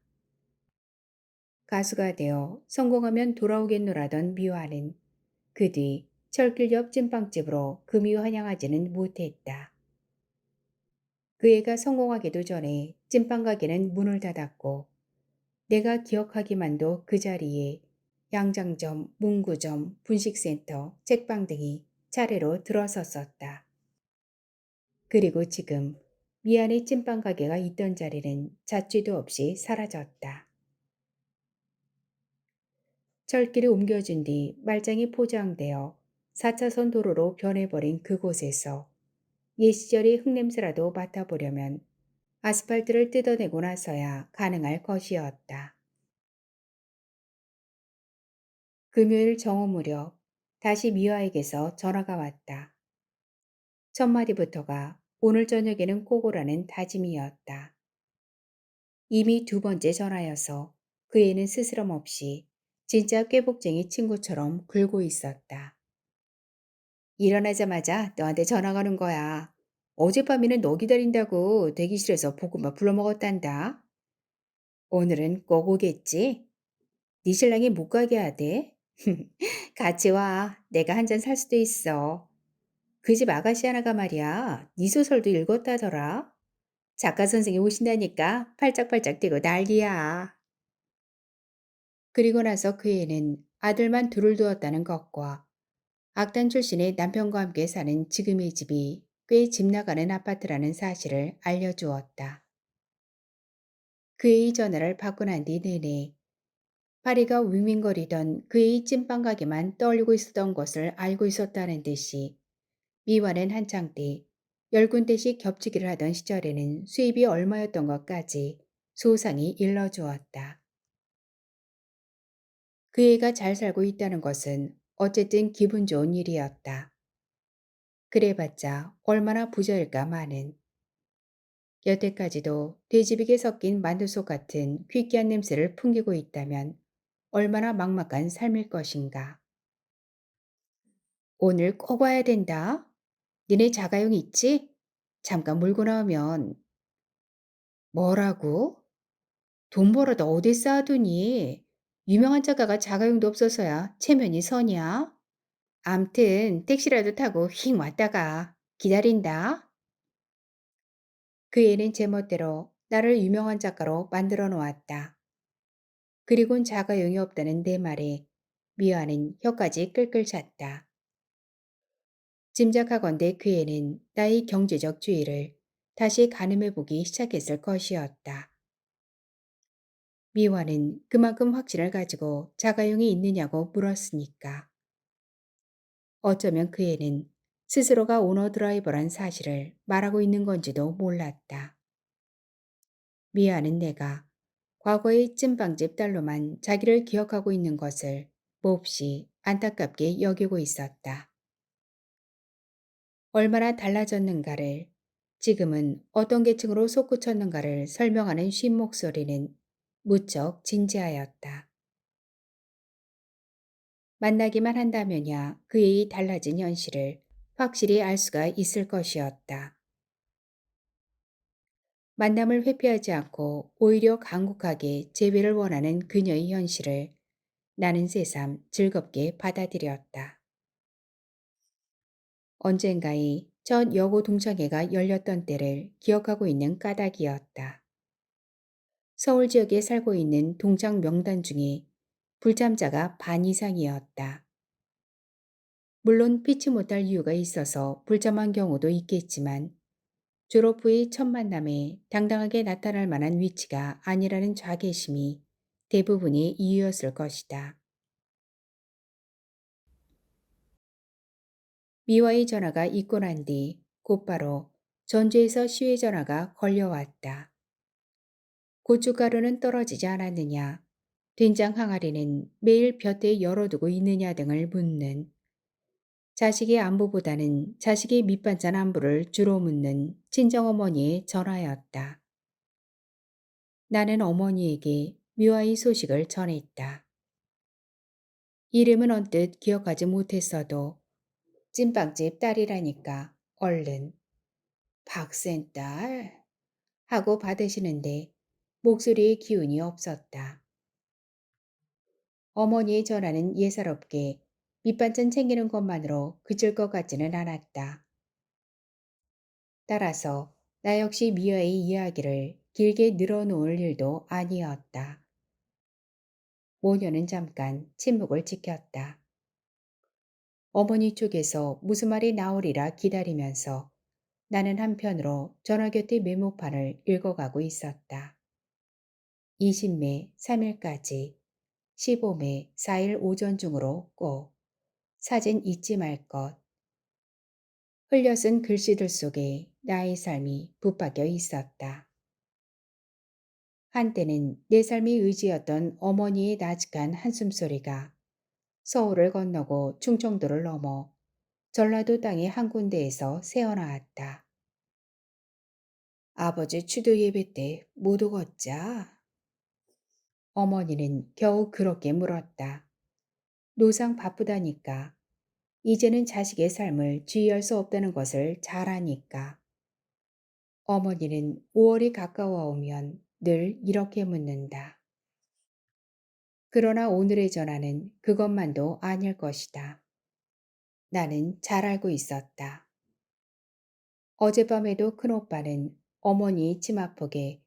가수가 되어 성공하면 돌아오겠노라던 미화는 그 뒤 철길 옆 찐빵집으로 금이 환영하지는 못했다. 그 애가 성공하기도 전에 찐빵 가게는 문을 닫았고, 내가 기억하기만도 그 자리에 양장점, 문구점, 분식센터, 책방 등이 차례로 들어섰었다. 그리고 지금 미안의 찐빵 가게가 있던 자리는 잣쥐도 없이 사라졌다. 철길이 옮겨진 뒤 말짱이 포장되어 4차선 도로로 변해버린 그곳에서 옛 시절의 흙냄새라도 맡아보려면 아스팔트를 뜯어내고 나서야 가능할 것이었다. 금요일 정오 무렵 다시 미화에게서 전화가 왔다. 첫 마디부터가 오늘 저녁에는 꼭 오라는 다짐이었다. 이미 두 번째 전화여서 그 애는 스스럼 없이 진짜 꾀복쟁이 친구처럼 굴고 있었다. 일어나자마자 너한테 전화 가는 거야. 어젯밤에는 너 기다린다고 대기실에서 볶음밥 불러 먹었단다. 오늘은 꼭 오겠지? 네 신랑이 못 가게 하대. 같이 와. 내가 한 잔 살 수도 있어. 그 집 아가씨 하나가 말이야. 네 소설도 읽었다더라. 작가 선생이 오신다니까 팔짝팔짝 뛰고 난리야. 그리고 나서 그 애는 아들만 둘을 두었다는 것과 악단 출신의 남편과 함께 사는 지금의 집이 꽤 집 나가는 아파트라는 사실을 알려주었다. 그의 전화를 받고 난 뒤 내내 파리가 윙윙거리던 그의 찐빵 가게만 떠올리고 있었던 것을 알고 있었다는 듯이 미화는 한창 때 10군데씩 겹치기를 하던 시절에는 수입이 얼마였던 것까지 소상히 일러주었다. 그 애가 잘 살고 있다는 것은 어쨌든 기분 좋은 일이었다. 그래봤자 얼마나 부자일까 마는. 여태까지도 돼지비계 섞인 만두속 같은 퀴퀴한 냄새를 풍기고 있다면 얼마나 막막한 삶일 것인가. 오늘 꼭 와야 된다. 니네 자가용 있지? 잠깐 몰고 나오면. 뭐라고? 돈 벌어다 어디 쌓아두니? 유명한 작가가 자가용도 없어서야 체면이 서냐? 암튼 택시라도 타고 휙 왔다가 기다린다. 그 애는 제멋대로 나를 유명한 작가로 만들어 놓았다. 그리곤 자가용이 없다는 내 말에 미화는 혀까지 끌끌 찼다. 짐작하건대 그 애는 나의 경제적 주의를 다시 가늠해보기 시작했을 것이었다. 미화는 그만큼 확신을 가지고 자가용이 있느냐고 물었으니까. 어쩌면 그 애는 스스로가 오너 드라이버란 사실을 말하고 있는 건지도 몰랐다. 미화는 내가 과거의 찐빵집 딸로만 자기를 기억하고 있는 것을 몹시 안타깝게 여기고 있었다. 얼마나 달라졌는가를, 지금은 어떤 계층으로 솟구쳤는가를 설명하는 쉰 목소리는 무척 진지하였다. 만나기만 한다면야 그의 달라진 현실을 확실히 알 수가 있을 것이었다. 만남을 회피하지 않고 오히려 강국하게 재회를 원하는 그녀의 현실을 나는 새삼 즐겁게 받아들였다. 언젠가의 첫 여고 동창회가 열렸던 때를 기억하고 있는 까닭이었다. 서울 지역에 살고 있는 동창 명단 중에 불참자가 반 이상이었다. 물론 피치 못할 이유가 있어서 불참한 경우도 있겠지만 졸업 후의 첫 만남에 당당하게 나타날 만한 위치가 아니라는 자괴심이 대부분의 이유였을 것이다. 미화의 전화가 있고 난 뒤 곧바로 전주에서 시외 전화가 걸려왔다. 고춧가루는 떨어지지 않았느냐, 된장 항아리는 매일 곁에 열어두고 있느냐 등을 묻는, 자식의 안부보다는 자식의 밑반찬 안부를 주로 묻는 친정어머니의 전화였다. 나는 어머니에게 미화의 소식을 전했다. 이름은 언뜻 기억하지 못했어도 찐빵집 딸이라니까 얼른 박센딸 하고 받으시는데 목소리에 기운이 없었다. 어머니의 전화는 예사롭게 밑반찬 챙기는 것만으로 그칠 것 같지는 않았다. 따라서 나 역시 미아의 이야기를 길게 늘어놓을 일도 아니었다. 모녀는 잠깐 침묵을 지켰다. 어머니 쪽에서 무슨 말이 나오리라 기다리면서 나는 한편으로 전화 곁의 메모판을 읽어가고 있었다. 20매 3일까지, 15매 4일 오전 중으로 꼭, 사진 잊지 말 것. 흘려 쓴 글씨들 속에 나의 삶이 붙박여 있었다. 한때는 내 삶이 의지였던 어머니의 나직한 한숨소리가 서울을 건너고 충청도를 넘어 전라도 땅의 한 군데에서 새어나왔다. 아버지 추도 예배 때 못 오겄자? 어머니는 겨우 그렇게 물었다. 노상 바쁘다니까. 이제는 자식의 삶을 지휘할 수 없다는 것을 잘 아니까. 어머니는 5월이 가까워 오면 늘 이렇게 묻는다. 그러나 오늘의 전화는 그것만도 아닐 것이다. 나는 잘 알고 있었다. 어젯밤에도 큰오빠는 어머니 치마폭에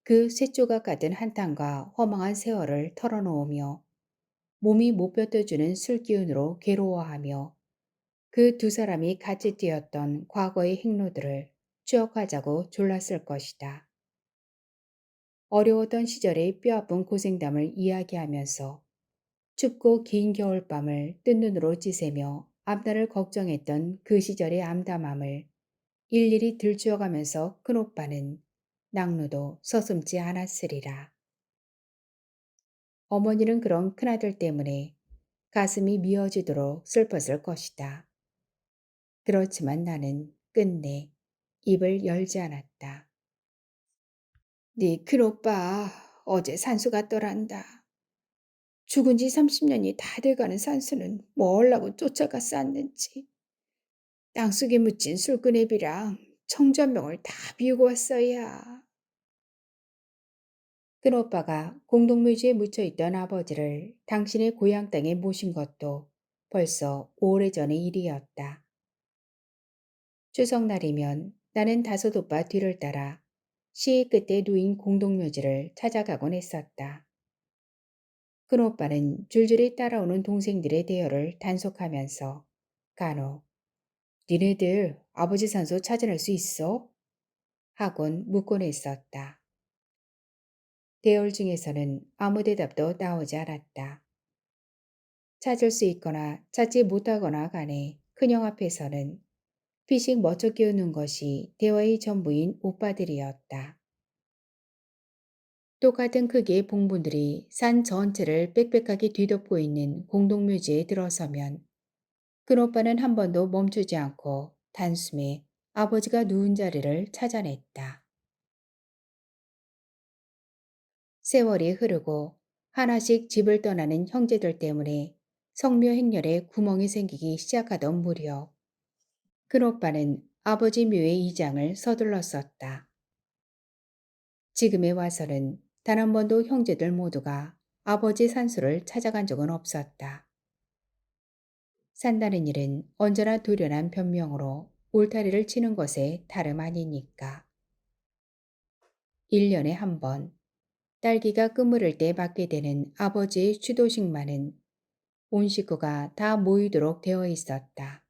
그 쇳조각 같은 한탄과 허망한 세월을 털어놓으며 몸이 못 버텨주는 술기운으로 괴로워하며 그 두 사람이 같이 뛰었던 과거의 행로들을 추억하자고 졸랐을 것이다. 어려웠던 시절의 뼈아픈 고생담을 이야기하면서 춥고 긴 겨울밤을 뜬 눈으로 지새며 앞날을 걱정했던 그 시절의 암담함을 일일이 들추어가면서 큰오빠는 낙로도 서슴지 않았으리라. 어머니는 그런 큰아들 때문에 가슴이 미어지도록 슬펐을 것이다. 그렇지만 나는 끝내 입을 열지 않았다. 네 큰오빠 어제 산수 갔더란다. 죽은 지 30년이 다 돼가는 산수는 뭐하려고 쫓아갔었는지. 땅속에 묻힌 술꾼애비랑 청전명을 다 비우고 왔어야. 큰오빠가 공동묘지에 묻혀있던 아버지를 당신의 고향 땅에 모신 것도 벌써 오래전의 일이었다. 추석날이면 나는 다섯 오빠 뒤를 따라 시의 끝에 누인 공동묘지를 찾아가곤 했었다. 큰오빠는 줄줄이 따라오는 동생들의 대여를 단속하면서 간혹 니네들 아버지 산소 찾아낼 수 있어? 하곤 묻곤 했었다. 대열 중에서는 아무 대답도 나오지 않았다. 찾을 수 있거나 찾지 못하거나 간에 큰형 앞에서는 피식 멋쩍 끼우는 것이 대화의 전부인 오빠들이었다. 똑같은 크기의 봉분들이 산 전체를 빽빽하게 뒤덮고 있는 공동묘지에 들어서면 큰오빠는 한 번도 멈추지 않고 단숨에 아버지가 누운 자리를 찾아냈다. 세월이 흐르고 하나씩 집을 떠나는 형제들 때문에 성묘 행렬에 구멍이 생기기 시작하던 무렵 큰오빠는 아버지 묘의 이장을 서둘렀었다. 지금에 와서는 단 한 번도 형제들 모두가 아버지 산소를 찾아간 적은 없었다. 산다는 일은 언제나 도련한 변명으로 울타리를 치는 것에 다름 아니니까. 1년에 한 번 딸기가 그물을 때 맞게 되는 아버지의 추도식만은 온 식구가 다 모이도록 되어 있었다.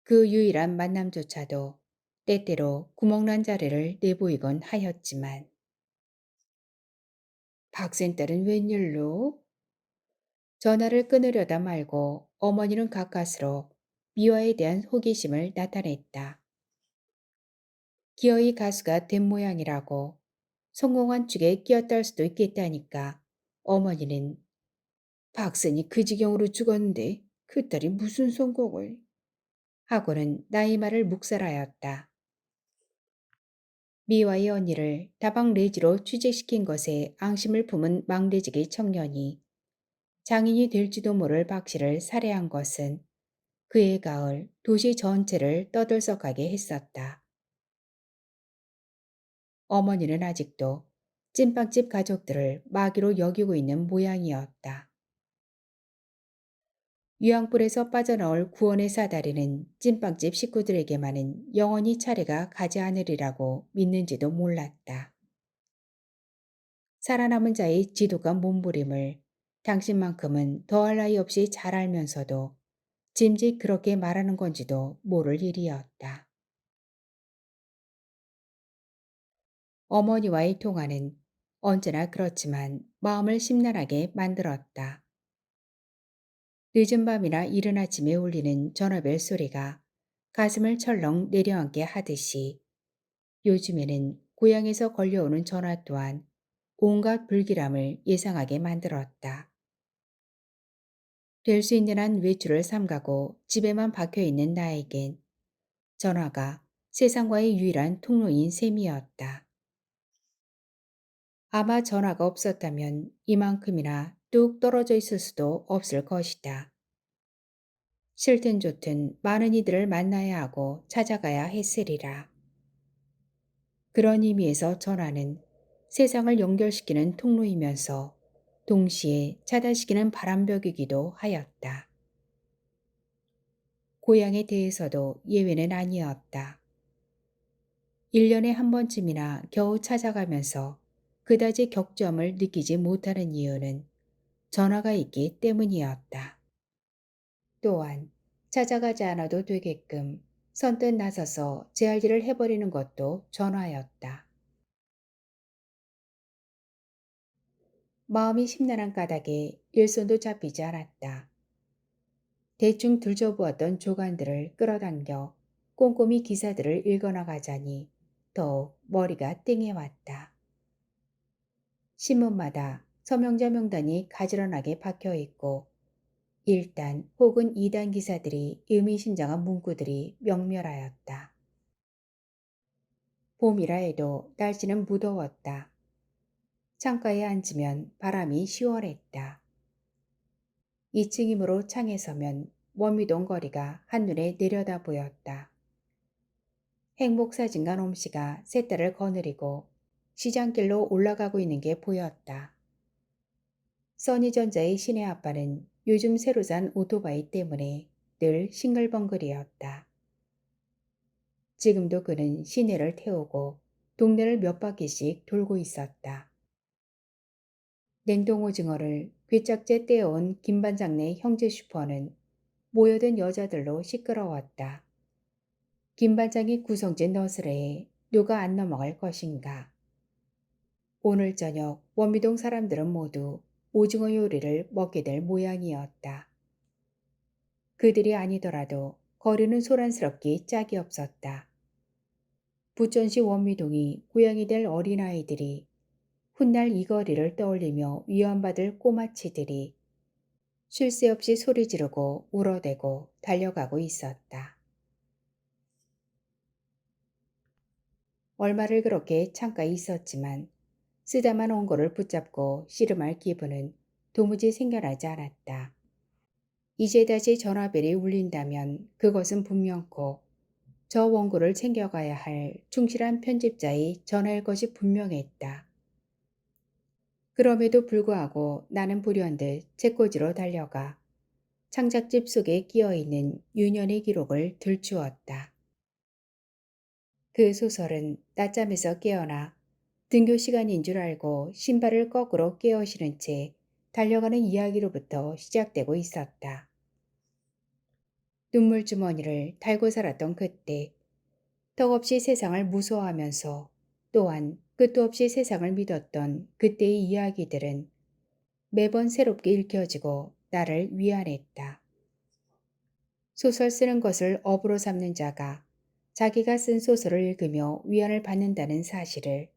그 유일한 만남조차도 때때로 구멍난 자리를 내보이곤 하였지만 박센딸은 웬일로? 전화를 끊으려다 말고 어머니는 가까스로 미화에 대한 호기심을 나타냈다. 기어이 가수가 된 모양이라고 성공한 축에 끼었다 할 수도 있겠다니까. 어머니는 박선이 그 지경으로 죽었는데 그 딸이 무슨 성공을 하고는 나의 말을 묵살하였다. 미화의 언니를 다방 레지로 취직시킨 것에 앙심을 품은 망대직의 청년이 장인이 될지도 모를 박씨를 살해한 것은 그해 가을 도시 전체를 떠들썩하게 했었다. 어머니는 아직도 찐빵집 가족들을 마귀로 여기고 있는 모양이었다. 유황불에서 빠져나올 구원의 사다리는 찐빵집 식구들에게만은 영원히 차례가 가지 않으리라고 믿는지도 몰랐다. 살아남은 자의 지독한 몸부림을 당신만큼은 더할 나위 없이 잘 알면서도 짐짓 그렇게 말하는 건지도 모를 일이었다. 어머니와의 통화는 언제나 그렇지만 마음을 심란하게 만들었다. 늦은 밤이나 이른 아침에 울리는 전화벨 소리가 가슴을 철렁 내려앉게 하듯이 요즘에는 고향에서 걸려오는 전화 또한 온갖 불길함을 예상하게 만들었다. 될 수 있는 한 외출을 삼가고 집에만 박혀있는 나에겐 전화가 세상과의 유일한 통로인 셈이었다. 아마 전화가 없었다면 이만큼이나 뚝 떨어져 있을 수도 없을 것이다. 싫든 좋든 많은 이들을 만나야 하고 찾아가야 했으리라. 그런 의미에서 전화는 세상을 연결시키는 통로이면서 동시에 차단시키는 바람벽이기도 하였다. 고향에 대해서도 예외는 아니었다. 1년에 한 번쯤이나 겨우 찾아가면서 그다지 격점을 느끼지 못하는 이유는 전화가 있기 때문이었다. 또한 찾아가지 않아도 되게끔 선뜻 나서서 제 할 일을 해버리는 것도 전화였다. 마음이 심란한 까닭에 일손도 잡히지 않았다. 대충 들춰보았던 조간들을 끌어당겨 꼼꼼히 기사들을 읽어나가자니 더욱 머리가 띵해왔다. 신문마다 서명자 명단이 가지런하게 박혀있고 1단 혹은 2단 기사들이 의미심장한 문구들이 명멸하였다. 봄이라 해도 날씨는 무더웠다. 창가에 앉으면 바람이 시원했다. 2층이므로 창에 서면 원미동 거리가 한눈에 내려다 보였다. 행복사진관 옴씨가 새 딸을 거느리고 시장길로 올라가고 있는 게 보였다. 써니전자의 신의 아빠는 요즘 새로 산 오토바이 때문에 늘 싱글벙글이었다. 지금도 그는 시내를 태우고 동네를 몇 바퀴씩 돌고 있었다. 냉동오징어를 괴짝제 떼어온 김반장네 형제 슈퍼는 모여든 여자들로 시끄러웠다. 김반장이 구성진 너스레에 누가 안 넘어갈 것인가. 오늘 저녁 원미동 사람들은 모두 오징어 요리를 먹게 될 모양이었다. 그들이 아니더라도 거리는 소란스럽기 짝이 없었다. 부천시 원미동이 고향이 될 어린아이들이 훗날 이 거리를 떠올리며 위안받을 꼬마치들이 쉴 새 없이 소리 지르고 울어대고 달려가고 있었다. 얼마를 그렇게 창가에 있었지만 쓰다만 원고를 붙잡고 씨름할 기분은 도무지 생겨나지 않았다. 이제 다시 전화벨이 울린다면 그것은 분명코 저 원고를 챙겨가야 할 충실한 편집자의 전화일 것이 분명했다. 그럼에도 불구하고 나는 불현듯 책꽂이로 달려가 창작집 속에 끼어있는 유년의 기록을 들추었다. 그 소설은 낮잠에서 깨어나 등교 시간인 줄 알고 신발을 거꾸로 깨어 신은 채 달려가는 이야기로부터 시작되고 있었다. 눈물주머니를 달고 살았던 그때, 턱없이 세상을 무서워하면서 또한 끝도 없이 세상을 믿었던 그때의 이야기들은 매번 새롭게 읽혀지고 나를 위안했다. 소설 쓰는 것을 업으로 삼는 자가 자기가 쓴 소설을 읽으며 위안을 받는다는 사실을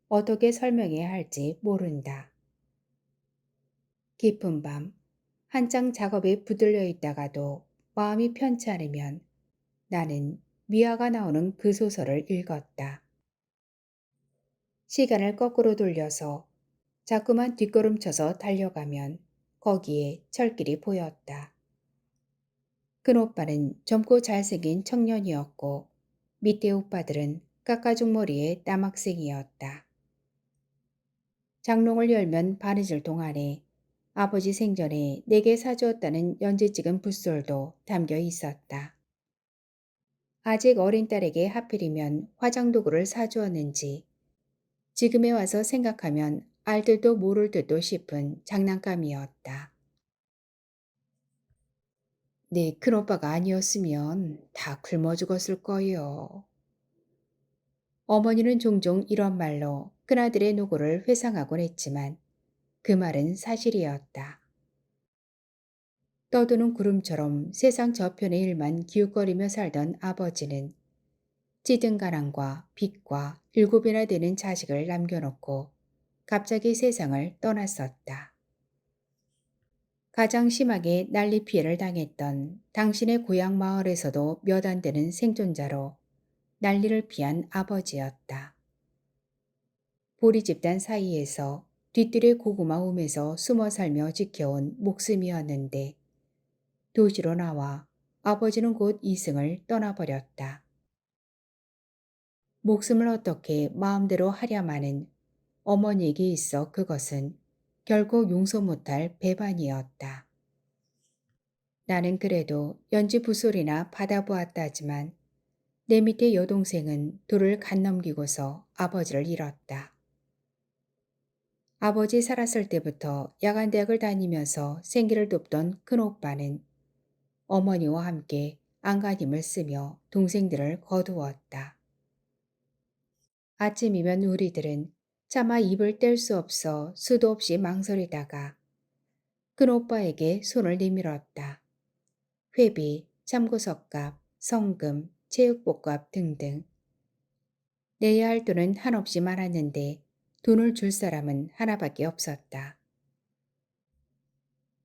어떻게 설명해야 할지 모른다. 깊은 밤, 한창 작업에 붙들려 있다가도 마음이 편치 않으면 나는 미화가 나오는 그 소설을 읽었다. 시간을 거꾸로 돌려서 자꾸만 뒷걸음쳐서 달려가면 거기에 철길이 보였다. 큰오빠는 젊고 잘생긴 청년이었고 밑에 오빠들은 깎아준 머리의 남학생이었다. 장롱을 열면 바느질 동안에 아버지 생전에 내게 사주었다는 연지 찍은 붓솔도 담겨 있었다. 아직 어린 딸에게 하필이면 화장도구를 사주었는지 지금에 와서 생각하면 알 듯도 모를 듯도 싶은 장난감이었다. 내 큰오빠가 아니었으면 다 굶어 죽었을 거요. 어머니는 종종 이런 말로 큰아들의 노고를 회상하곤 했지만 그 말은 사실이었다. 떠도는 구름처럼 세상 저편의 일만 기웃거리며 살던 아버지는 찌든 가난과 빚과 7이나 되는 자식을 남겨놓고 갑자기 세상을 떠났었다. 가장 심하게 난리 피해를 당했던 당신의 고향 마을에서도 몇 안 되는 생존자로 난리를 피한 아버지였다. 보리 집단 사이에서 뒤뜰의 고구마 움에서 숨어 살며 지켜온 목숨이었는데 도시로 나와 아버지는 곧 이승을 떠나버렸다. 목숨을 어떻게 마음대로 하랴마는 어머니에게 있어 그것은 결코 용서 못할 배반이었다. 나는 그래도 연지 붓소리나 받아보았다지만 내 밑에 여동생은 돌을 간 넘기고서 아버지를 잃었다. 아버지 살았을 때부터 야간대학을 다니면서 생계를 돕던 큰오빠는 어머니와 함께 안간힘을 쓰며 동생들을 거두었다. 아침이면 우리들은 차마 입을 뗄 수 없어 수도 없이 망설이다가 큰오빠에게 손을 내밀었다. 회비, 참고석값, 성금, 체육복값 등등. 내야 할 돈은 한없이 많았는데 돈을 줄 사람은 하나밖에 없었다.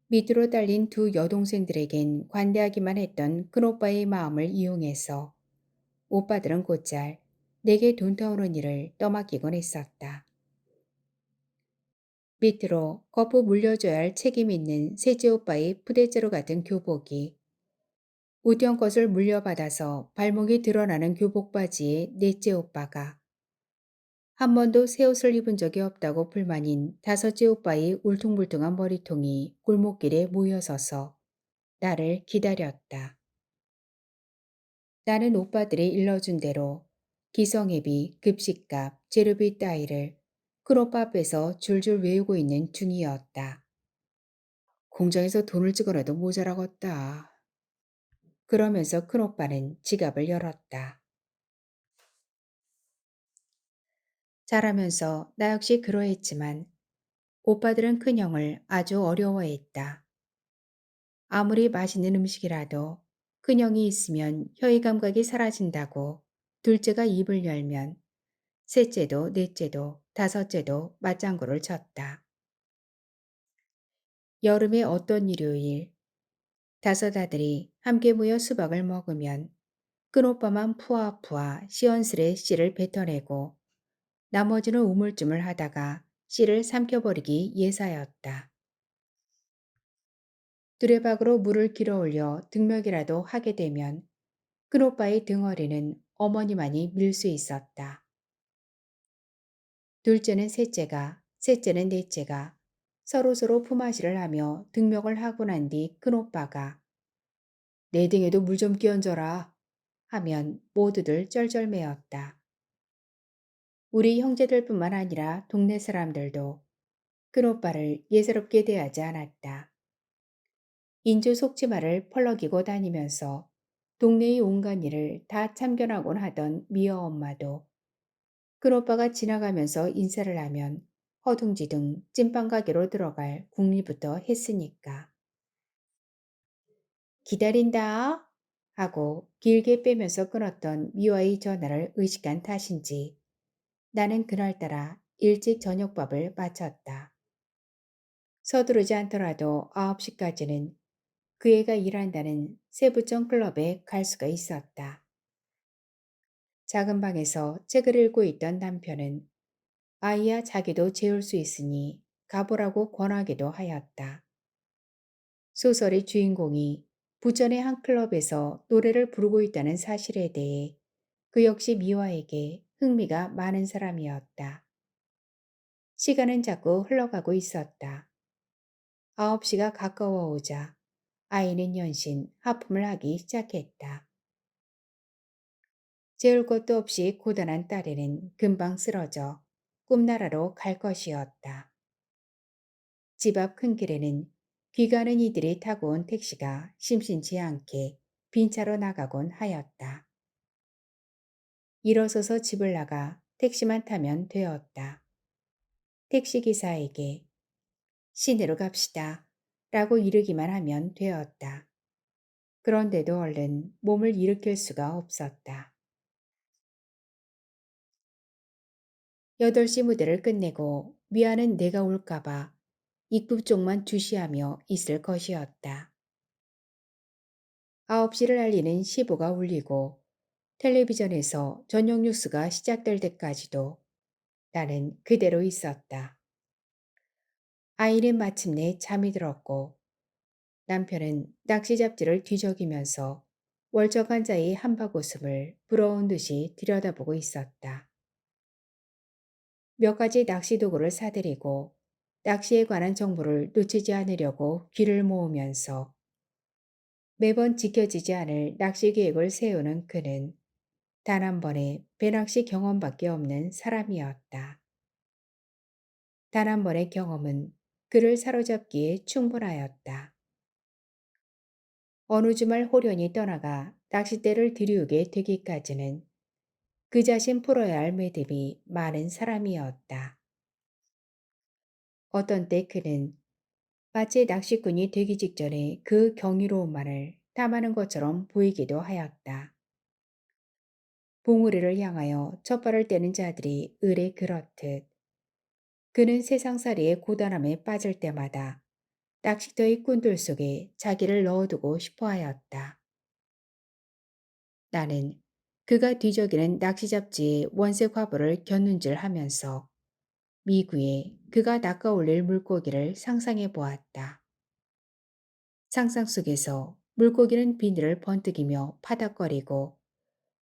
밑으로 딸린 두 여동생들에겐 관대하기만 했던 큰오빠의 마음을 이용해서 오빠들은 곧잘 내게 돈 터오는 일을 떠맡기곤 했었다. 밑으로 거푸 물려줘야 할 책임 있는 셋째 오빠의 푸대째로 같은 교복이 우병 것을 물려받아서 발목이 드러나는 교복 바지에 넷째 오빠가 한 번도 새 옷을 입은 적이 없다고 불만인 다섯째 오빠의 울퉁불퉁한 머리통이 골목길에 모여서서 나를 기다렸다. 나는 오빠들이 일러준 대로 기성예비, 급식값, 재료비 따위를 큰오빠 앞에서 줄줄 외우고 있는 중이었다. 공장에서 돈을 찍어내도 모자라겠다. 그러면서 큰오빠는 지갑을 열었다. 자라면서 나 역시 그러했지만 오빠들은 큰형을 아주 어려워했다. 아무리 맛있는 음식이라도 큰형이 있으면 혀의 감각이 사라진다고 둘째가 입을 열면 셋째도 넷째도 다섯째도 맞장구를 쳤다. 여름의 어떤 일요일 다섯 아들이 함께 모여 수박을 먹으면 큰오빠만 푸아푸아 시원스레 씨를 뱉어내고 나머지는 우물쭈물 하다가 씨를 삼켜버리기 예사였다. 두레박으로 물을 길어올려 등먹이라도 하게 되면 큰오빠의 등허리는 어머니만이 밀 수 있었다. 둘째는 셋째가, 셋째는 넷째가 서로서로 품앗이를 하며 등먹을 하고 난 뒤 큰오빠가 내 등에도 물 좀 끼얹어라 하면 모두들 쩔쩔매었다. 우리 형제들뿐만 아니라 동네 사람들도 큰오빠를 예사롭게 대하지 않았다. 인주 속치마를 펄럭이고 다니면서 동네의 온갖 일을 다 참견하곤 하던 미어 엄마도 큰오빠가 지나가면서 인사를 하면 허둥지둥 찐빵 가게로 들어갈 궁리부터 했으니까. 기다린다 하고 길게 빼면서 끊었던 미화의 전화를 의식한 탓인지 나는 그날따라 일찍 저녁밥을 마쳤다. 서두르지 않더라도 9시까지는 그 애가 일한다는 세부청 클럽에 갈 수가 있었다. 작은 방에서 책을 읽고 있던 남편은 아이야 자기도 재울 수 있으니 가보라고 권하기도 하였다. 소설의 주인공이 부천의 한 클럽에서 노래를 부르고 있다는 사실에 대해 그 역시 미화에게 흥미가 많은 사람이었다. 시간은 자꾸 흘러가고 있었다. 9시가 가까워 오자 아이는 연신 하품을 하기 시작했다. 재울 것도 없이 고단한 딸에는 금방 쓰러져 꿈나라로 갈 것이었다. 집 앞 큰 길에는 귀가하는 이들이 타고 온 택시가 심심치 않게 빈차로 나가곤 하였다. 일어서서 집을 나가 택시만 타면 되었다. 택시기사에게 시내로 갑시다 라고 이르기만 하면 되었다. 그런데도 얼른 몸을 일으킬 수가 없었다. 8시 무대를 끝내고 미아는 내가 올까봐 입구 쪽만 주시하며 있을 것이었다. 9시를 알리는 시보가 울리고 텔레비전에서 저녁 뉴스가 시작될 때까지도 나는 그대로 있었다. 아이는 마침내 잠이 들었고 남편은 낚시 잡지를 뒤적이면서 월적한 자의 한바구음을 부러운 듯이 들여다보고 있었다. 몇 가지 낚시 도구를 사들이고 낚시에 관한 정보를 놓치지 않으려고 귀를 모으면서 매번 지켜지지 않을 낚시 계획을 세우는 그는 단 한 번의 배낚시 경험밖에 없는 사람이었다. 단 한 번의 경험은 그를 사로잡기에 충분하였다. 어느 주말 호련히 떠나가 낚싯대를 들이우게 되기까지는 그 자신 풀어야 할 매듭이 많은 사람이었다. 어떤 때 그는 마치 낚시꾼이 되기 직전에 그 경이로움만을 탐하는 것처럼 보이기도 하였다. 봉우리를 향하여 첫발을 떼는 자들이 을에 그렇듯 그는 세상살이의 고단함에 빠질 때마다 낚시터의 꾼들 속에 자기를 넣어두고 싶어 하였다. 나는 그가 뒤적이는 낚시 잡지의 원색 화보를 곁눈질 하면서 미구에 그가 낚아올릴 물고기를 상상해 보았다. 상상 속에서 물고기는 비늘을 번뜩이며 파닥거리고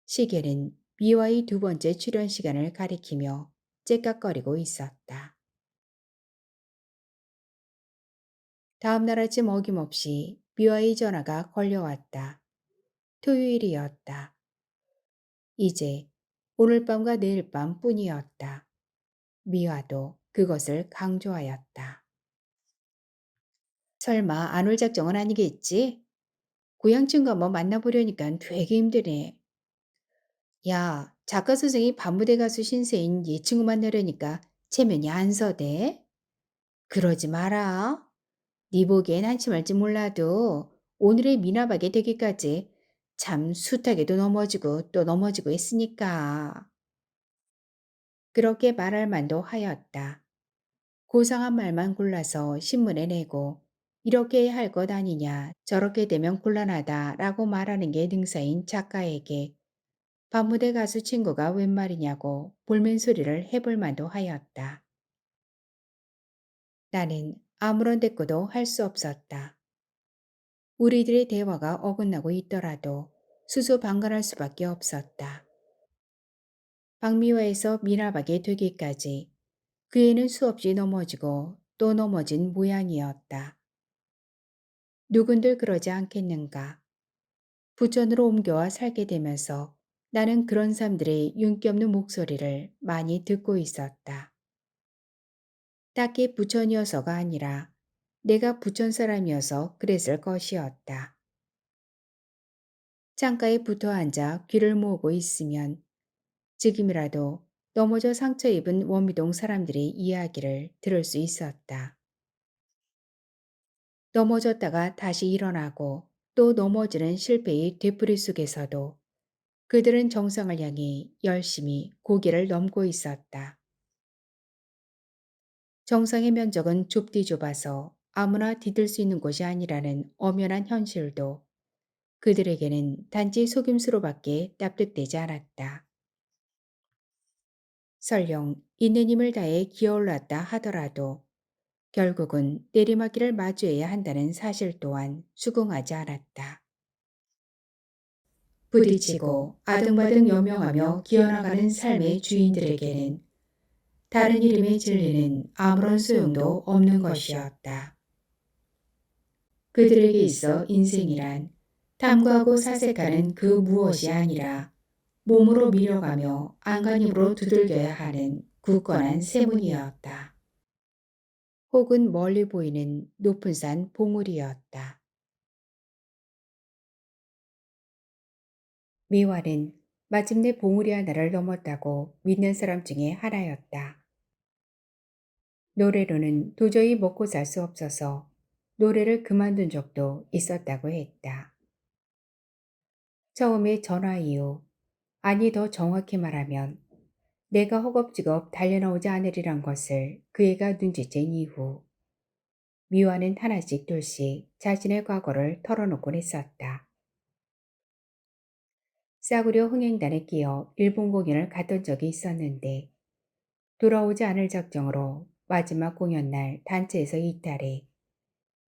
시계는 미와의 두 번째 출연 시간을 가리키며 째깍거리고 있었다. 다음 날 아침 어김없이 미와의 전화가 걸려왔다. 토요일이었다. 이제 오늘 밤과 내일 밤 뿐이었다. 미화도 그것을 강조하였다. 설마 안 올 작정은 아니겠지? 고향 친구 한번 만나보려니까 되게 힘드네. 야, 작가 선생이 밤무대 가수 신세인 얘 친구 만나려니까 체면이 안 서대? 그러지 마라. 네 보기엔 한심할지 몰라도 오늘의 미나박이 되기까지 참 숱하게도 넘어지고 또 넘어지고 했으니까. 그렇게 말할 만도 하였다. 고상한 말만 골라서 신문에 내고 이렇게 할 것 아니냐 저렇게 되면 곤란하다라고 말하는 게 능사인 작가에게 밤무대 가수 친구가 웬 말이냐고 볼멘 소리를 해볼 만도 하였다. 나는 아무런 대꾸도 할 수 없었다. 우리들의 대화가 어긋나고 있더라도 수수방관할 수밖에 없었다. 박미화에서 미나박이 되기까지 그 애는 수없이 넘어지고 또 넘어진 모양이었다. 누군들 그러지 않겠는가. 부천으로 옮겨와 살게 되면서 나는 그런 사람들의 윤기 없는 목소리를 많이 듣고 있었다. 딱히 부천이어서가 아니라 내가 부천 사람이어서 그랬을 것이었다. 창가에 붙어 앉아 귀를 모으고 있으면 지금이라도 넘어져 상처 입은 원미동 사람들의 이야기를 들을 수 있었다. 넘어졌다가 다시 일어나고 또 넘어지는 실패의 되풀이 속에서도 그들은 정상을 향해 열심히 고개를 넘고 있었다. 정상의 면적은 좁디 좁아서 아무나 디딜 수 있는 곳이 아니라는 엄연한 현실도 그들에게는 단지 속임수로밖에 납득되지 않았다. 설령 있는 힘을 다해 기어올랐다 하더라도 결국은 내리막길을 마주해야 한다는 사실 또한 수긍하지 않았다. 부딪히고 아등바등 연명하며 기어나가는 삶의 주인들에게는 다른 이름의 진리는 아무런 소용도 없는 것이었다. 그들에게 있어 인생이란 탐구하고 사색하는 그 무엇이 아니라 몸으로 밀어가며 안간힘으로 두들겨야 하는 굳건한 세문이었다. 혹은 멀리 보이는 높은 산 봉우리였다. 미화는 마침내 봉우리 하나를 넘었다고 믿는 사람 중에 하나였다. 노래로는 도저히 먹고 살 수 없어서 노래를 그만둔 적도 있었다고 했다. 처음에 전화 이후, 아니 더 정확히 말하면 내가 허겁지겁 달려나오지 않으리란 것을 그 애가 눈치챈 이후 미화는 하나씩 둘씩 자신의 과거를 털어놓곤 했었다. 싸구려 흥행단에 끼어 일본 공연을 갔던 적이 있었는데 돌아오지 않을 작정으로 마지막 공연 날 단체에서 이탈해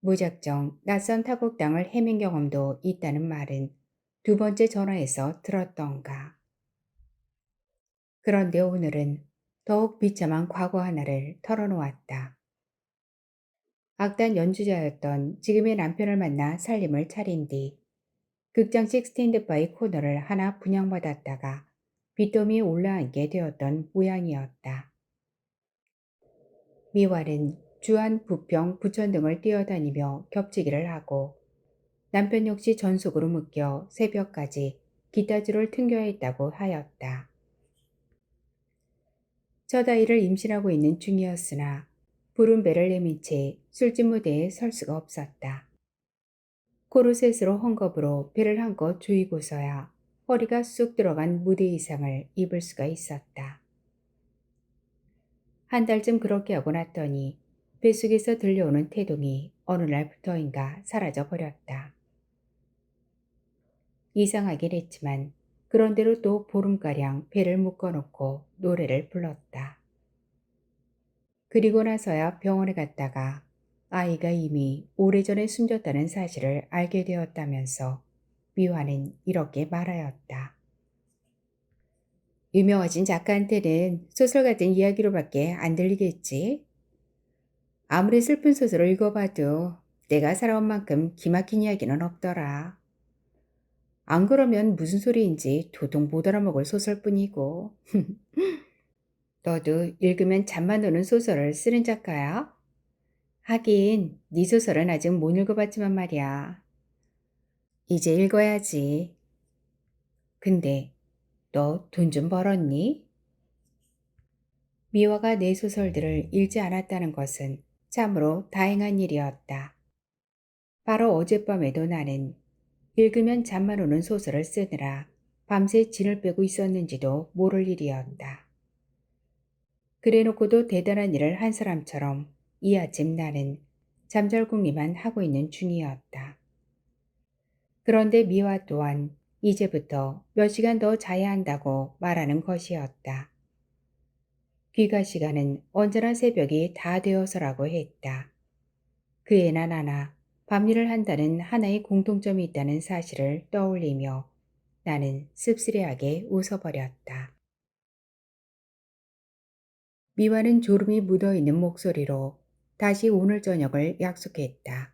무작정 낯선 타국 땅을 헤맨 경험도 있다는 말은 두 번째 전화에서 들었던가. 그런데 오늘은 더욱 비참한 과거 하나를 털어놓았다. 악단 연주자였던 지금의 남편을 만나 살림을 차린 뒤 극장식 스탠드바이 코너를 하나 분양받았다가 빚더미에 올라앉게 되었던 모양이었다. 미화는 주안, 부평, 부천 등을 뛰어다니며 겹치기를 하고 남편 역시 전속으로 묶여 새벽까지 기타주를 튕겨야 했다고 하였다. 첫 아이를 임신하고 있는 중이었으나 부른 배를 내민 채 술집 무대에 설 수가 없었다. 코르셋으로 헝겊으로 배를 한껏 조이고서야 허리가 쑥 들어간 무대 의상을 입을 수가 있었다. 한 달쯤 그렇게 하고 났더니 뱃속에서 들려오는 태동이 어느 날부터인가 사라져 버렸다. 이상하긴 했지만 그런대로 또 보름가량 배를 묶어놓고 노래를 불렀다. 그리고 나서야 병원에 갔다가 아이가 이미 오래전에 숨졌다는 사실을 알게 되었다면서 미화는 이렇게 말하였다. 유명하신 작가한테는 소설 같은 이야기로밖에 안 들리겠지? 아무리 슬픈 소설을 읽어봐도 내가 살아온 만큼 기막힌 이야기는 없더라. 안 그러면 무슨 소리인지 도통 못 알아먹을 소설뿐이고. 너도 읽으면 잠만 오는 소설을 쓰는 작가야? 하긴 네 소설은 아직 못 읽어봤지만 말이야. 이제 읽어야지. 근데 너 돈 좀 벌었니? 미화가 내 소설들을 읽지 않았다는 것은 참으로 다행한 일이었다. 바로 어젯밤에도 나는 읽으면 잠만 오는 소설을 쓰느라 밤새 진을 빼고 있었는지도 모를 일이었다. 그래놓고도 대단한 일을 한 사람처럼 이 아침 나는 잠잘궁리만 하고 있는 중이었다. 그런데 미화 또한 이제부터 몇 시간 더 자야 한다고 말하는 것이었다. 귀가 시간은 언제나 새벽이 다 되어서라고 했다. 그 애나 나나 밤일을 한다는 하나의 공통점이 있다는 사실을 떠올리며 나는 씁쓸해하게 웃어버렸다. 미화는 졸음이 묻어있는 목소리로 다시 오늘 저녁을 약속했다.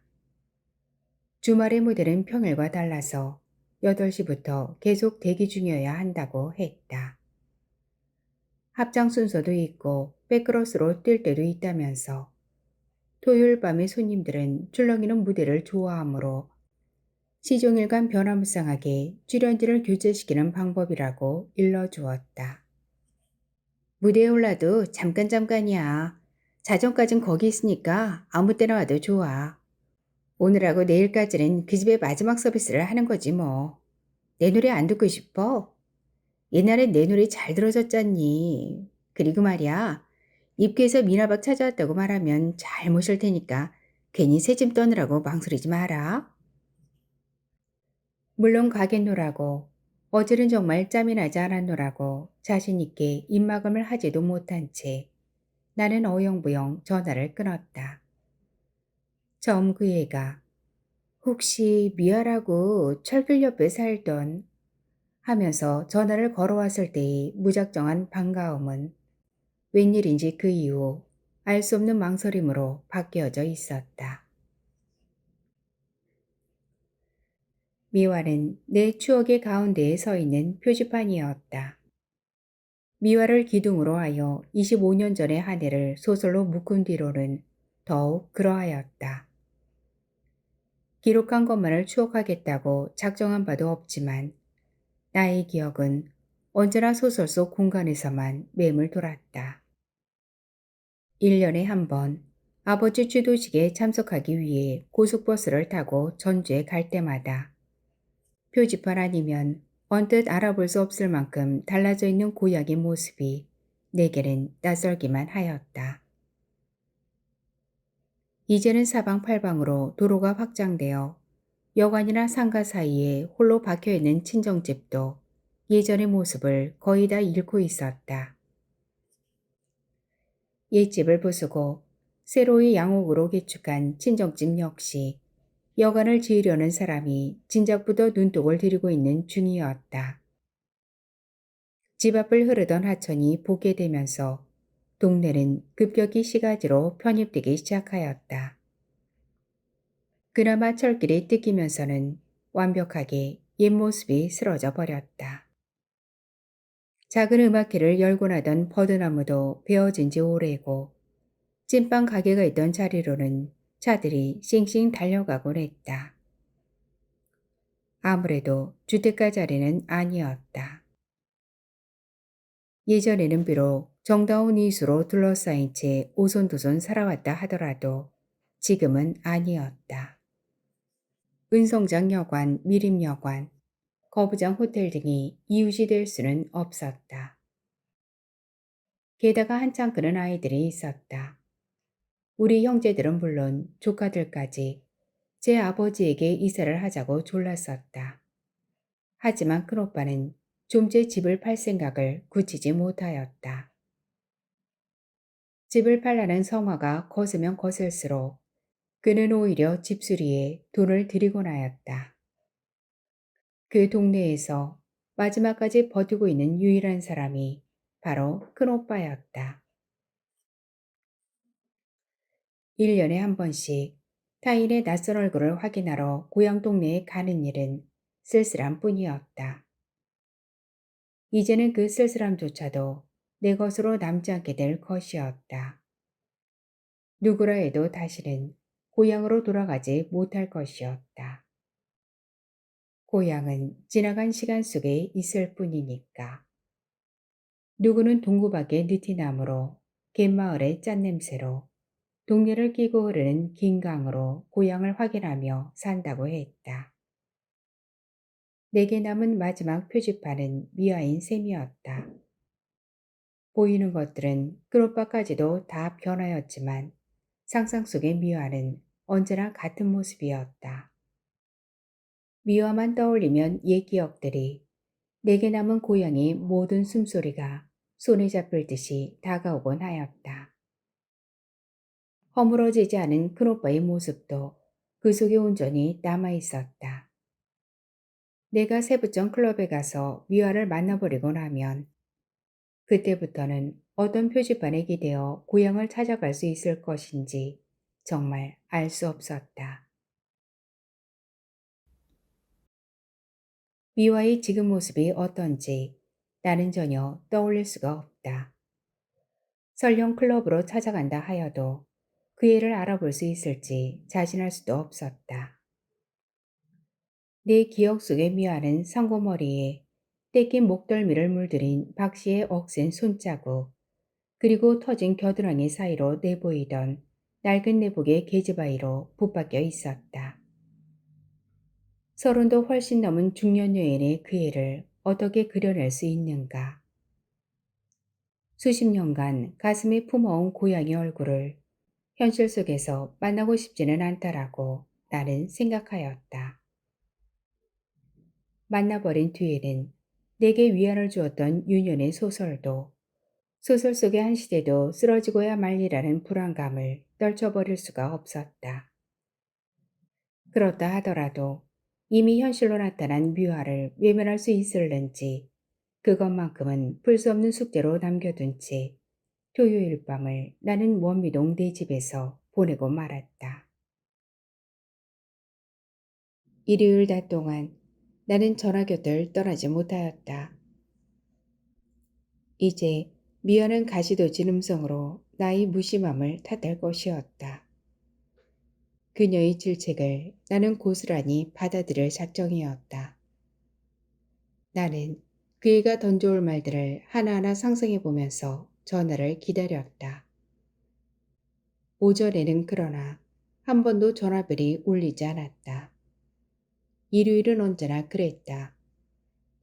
주말의 무대는 평일과 달라서 8시부터 계속 대기 중이어야 한다고 했다. 합장 순서도 있고 백그로스로 뛸 때도 있다면서 토요일 밤의 손님들은 출렁이는 무대를 좋아하므로 시종일관 변화무쌍하게 출연진을 교체시키는 방법이라고 일러주었다. 무대에 올라도 잠깐이야. 자정까진 거기 있으니까 아무 때나 와도 좋아. 오늘하고 내일까지는 그 집의 마지막 서비스를 하는 거지 뭐. 내 노래 안 듣고 싶어? 옛날엔 내 노래 잘 들어줬잖니. 그리고 말이야. 입구에서 미나박 찾아왔다고 말하면 잘 모실 테니까 괜히 새짐 떠느라고 망설이지 마라. 물론 가겠노라고. 어제는 정말 짬이 나지 않았노라고 자신 있게 입막음을 하지도 못한 채 나는 어영부영 전화를 끊었다. 처음 그 애가 혹시 미아라고 철길 옆에 살던 하면서 전화를 걸어왔을 때의 무작정한 반가움은 웬일인지 그 이후 알 수 없는 망설임으로 바뀌어져 있었다. 미화는 내 추억의 가운데에 서 있는 표지판이었다. 미화를 기둥으로 하여 25년 전의 한 해를 소설로 묶은 뒤로는 더욱 그러하였다. 기록한 것만을 추억하겠다고 작정한 바도 없지만 나의 기억은 언제나 소설 속 공간에서만 맴을 돌았다. 1년에 한 번 아버지 취도식에 참석하기 위해 고속버스를 타고 전주에 갈 때마다 표지판 아니면 언뜻 알아볼 수 없을 만큼 달라져 있는 고향의 모습이 내게는 낯설기만 하였다. 이제는 사방팔방으로 도로가 확장되어 여관이나 상가 사이에 홀로 박혀있는 친정집도 예전의 모습을 거의 다 잃고 있었다. 옛집을 부수고 새로이 양옥으로 개축한 친정집 역시 여관을 지으려는 사람이 진작부터 눈독을 들이고 있는 중이었다. 집 앞을 흐르던 하천이 붓게 되면서 동네는 급격히 시가지로 편입되기 시작하였다. 그나마 철길이 뜯기면서는 완벽하게 옛 모습이 쓰러져 버렸다. 작은 음악회를 열고 나던 버드나무도 베어진 지 오래고 찐빵 가게가 있던 자리로는 차들이 싱싱 달려가곤 했다. 아무래도 주택가 자리는 아니었다. 예전에는 비록 정다운 이수로 둘러싸인 채 오손도손 살아왔다 하더라도 지금은 아니었다. 은성장 여관, 미림여관, 거부장 호텔 등이 이웃이 될 수는 없었다. 게다가 한창 크는 아이들이 있었다. 우리 형제들은 물론 조카들까지 제 아버지에게 이사를 하자고 졸랐었다. 하지만 큰오빠는 좀째 집을 팔 생각을 굳히지 못하였다. 집을 팔라는 성화가 거세면 거셀수록 그는 오히려 집수리에 돈을 들이곤 하였다. 그 동네에서 마지막까지 버티고 있는 유일한 사람이 바로 큰오빠였다. 1년에 한 번씩 타인의 낯선 얼굴을 확인하러 고향 동네에 가는 일은 쓸쓸함 뿐이었다. 이제는 그 쓸쓸함조차도 내 것으로 남지 않게 될 것이었다. 누구라 해도 다시는 고향으로 돌아가지 못할 것이었다. 고향은 지나간 시간 속에 있을 뿐이니까. 누구는 동구밖의 느티나무로, 갯마을의 짠냄새로, 동네를 끼고 흐르는 긴 강으로 고향을 확인하며 산다고 했다. 내게 남은 마지막 표지판은 미아인 셈이었다. 보이는 것들은 그롯바까지도 다 변하였지만 상상 속의 미화는 언제나 같은 모습이었다. 미화만 떠올리면 옛 기억들이 내게 남은 고향의 모든 숨소리가 손에 잡힐 듯이 다가오곤 하였다. 허물어지지 않은 큰오빠의 모습도 그 속에 온전히 남아있었다. 내가 세부정 클럽에 가서 미화를 만나버리고 나면 그때부터는 어떤 표지판에 기대어 고향을 찾아갈 수 있을 것인지 정말 알 수 없었다. 미화의 지금 모습이 어떤지 나는 전혀 떠올릴 수가 없다. 설령 클럽으로 찾아간다 하여도 그 애를 알아볼 수 있을지 자신할 수도 없었다. 내 기억 속의 미화는 상고머리에 떼낀 목덜미를 물들인 박씨의 억센 손자국, 그리고 터진 겨드랑이 사이로 내보이던 낡은 내복의 계집아이로 붙박혀 있었다. 서른도 훨씬 넘은 중년 여인의 그 애를 어떻게 그려낼 수 있는가. 수십 년간 가슴에 품어온 고양이 얼굴을 현실 속에서 만나고 싶지는 않다라고 나는 생각하였다. 만나버린 뒤에는 내게 위안을 주었던 유년의 소설도 소설 속의 한 시대도 쓰러지고야 말리라는 불안감을 떨쳐버릴 수가 없었다. 그렇다 하더라도 이미 현실로 나타난 미화를 외면할 수 있을는지 그것만큼은 풀 수 없는 숙제로 남겨둔 채 토요일 밤을 나는 원미동 내 집에서 보내고 말았다. 일요일 낮 동안 나는 전화 곁을 떠나지 못하였다. 이제 미연은 가시도진 음성으로 나의 무심함을 탓할 것이었다. 그녀의 질책을 나는 고스란히 받아들일 작정이었다. 나는 그 애가 던져올 말들을 하나하나 상상해 보면서 전화를 기다렸다. 오전에는 그러나 한 번도 전화벨이 울리지 않았다. 일요일은 언제나 그랬다.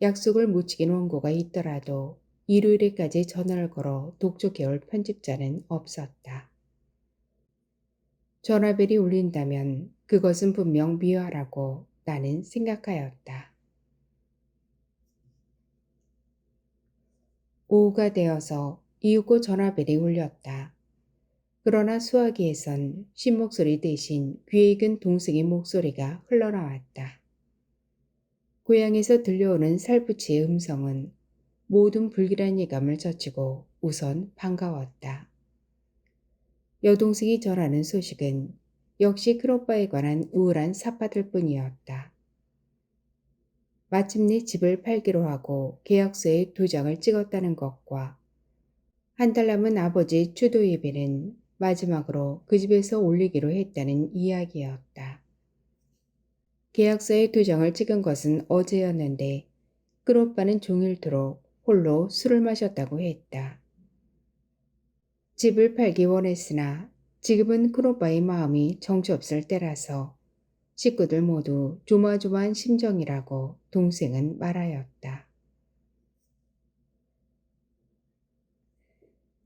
약속을 못 지킨 원고가 있더라도 일요일에까지 전화를 걸어 독촉해올 편집자는 없었다. 전화벨이 울린다면 그것은 분명 미화라고 나는 생각하였다. 오후가 되어서 이윽고 전화벨이 울렸다. 그러나 수화기에선 쉰목소리 대신 귀에 익은 동생의 목소리가 흘러나왔다. 고향에서 들려오는 살부치의 음성은 모든 불길한 예감을 젖히고 우선 반가웠다. 여동생이 전하는 소식은 역시 큰오빠에 관한 우울한 사파들 뿐이었다. 마침내 집을 팔기로 하고 계약서에 도장을 찍었다는 것과 한 달 남은 아버지 추도 예배는 마지막으로 그 집에서 올리기로 했다는 이야기였다. 계약서에 도장을 찍은 것은 어제였는데 큰오빠는 종일토록 홀로 술을 마셨다고 했다. 집을 팔기 원했으나 지금은 큰오빠의 마음이 정처없을 때라서 식구들 모두 조마조마한 심정이라고 동생은 말하였다.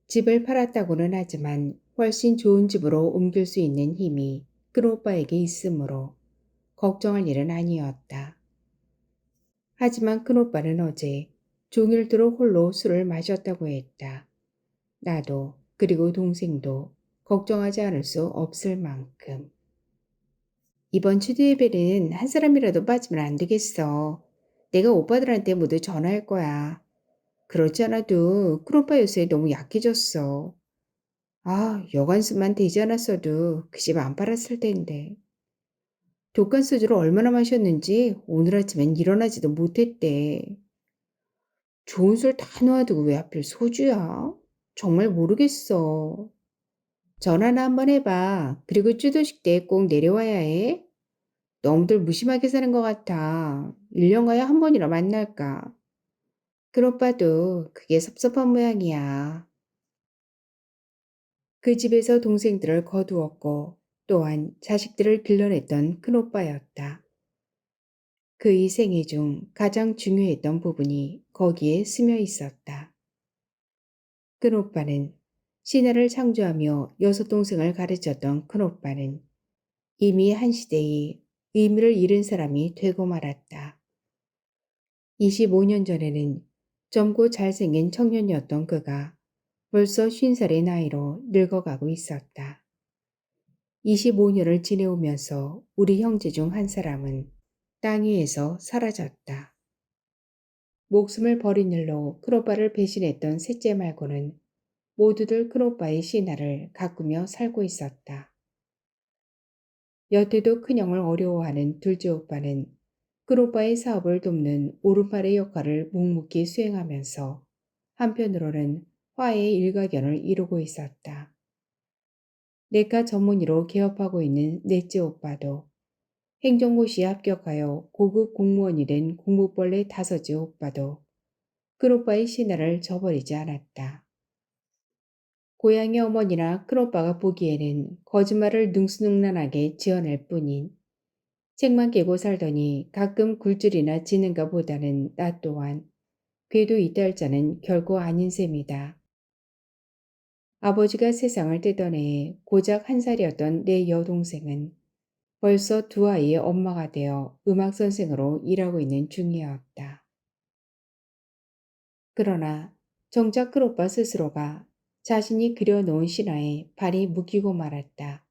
집을 팔았다고는 하지만 훨씬 좋은 집으로 옮길 수 있는 힘이 큰오빠에게 있으므로 걱정할 일은 아니었다. 하지만 큰오빠는 어제 종일토록 홀로 술을 마셨다고 했다. 나도 그리고 동생도 걱정하지 않을 수 없을 만큼. 이번 추도 예배는 한 사람이라도 빠지면 안 되겠어. 내가 오빠들한테 모두 전화할 거야. 그렇지 않아도 큰오빠 요새 너무 약해졌어. 아, 여간수만 되지 않았어도 그 집 안 팔았을 텐데. 독간 소주를 얼마나 마셨는지 오늘 아침엔 일어나지도 못했대. 좋은 술 다 놓아두고 왜 하필 소주야? 정말 모르겠어. 전화나 한번 해봐. 그리고 추도식 때 꼭 내려와야 해. 너무들 무심하게 사는 것 같아. 1년가에 한 번이나 만날까. 큰오빠도 그게 섭섭한 모양이야. 그 집에서 동생들을 거두었고 또한 자식들을 길러냈던 큰오빠였다. 그의 생애 중 가장 중요했던 부분이 거기에 스며 있었다. 큰오빠는 신화를 창조하며 여섯 동생을 가르쳤던 큰오빠는 이미 한 시대의 의미를 잃은 사람이 되고 말았다. 25년 전에는 젊고 잘생긴 청년이었던 그가 벌써 50살의 나이로 늙어가고 있었다. 25년을 지내오면서 우리 형제 중 한 사람은 땅 위에서 사라졌다. 목숨을 버린 일로 큰오빠를 배신했던 셋째 말고는 모두들 큰오빠의 신하를 가꾸며 살고 있었다. 여태도 큰형을 어려워하는 둘째 오빠는 큰오빠의 사업을 돕는 오른팔의 역할을 묵묵히 수행하면서 한편으로는 화해의 일가견을 이루고 있었다. 내과 전문의로 개업하고 있는 넷째 오빠도 행정고시에 합격하여 고급 공무원이 된 공부벌레 다섯째 오빠도 큰오빠의 신하를 저버리지 않았다. 고향의 어머니나 큰오빠가 보기에는 거짓말을 능수능란하게 지어낼 뿐인 책만 깨고 살더니 가끔 굴줄이나 지는가 보다는 나 또한 궤도 이탈자는 결코 아닌 셈이다. 아버지가 세상을 떼던 고작 1살이었던 내 여동생은 벌써 두 아이의 엄마가 되어 음악 선생으로 일하고 있는 중이었다. 그러나 정작 큰오빠 스스로가 자신이 그려놓은 신화에 발이 묶이고 말았다.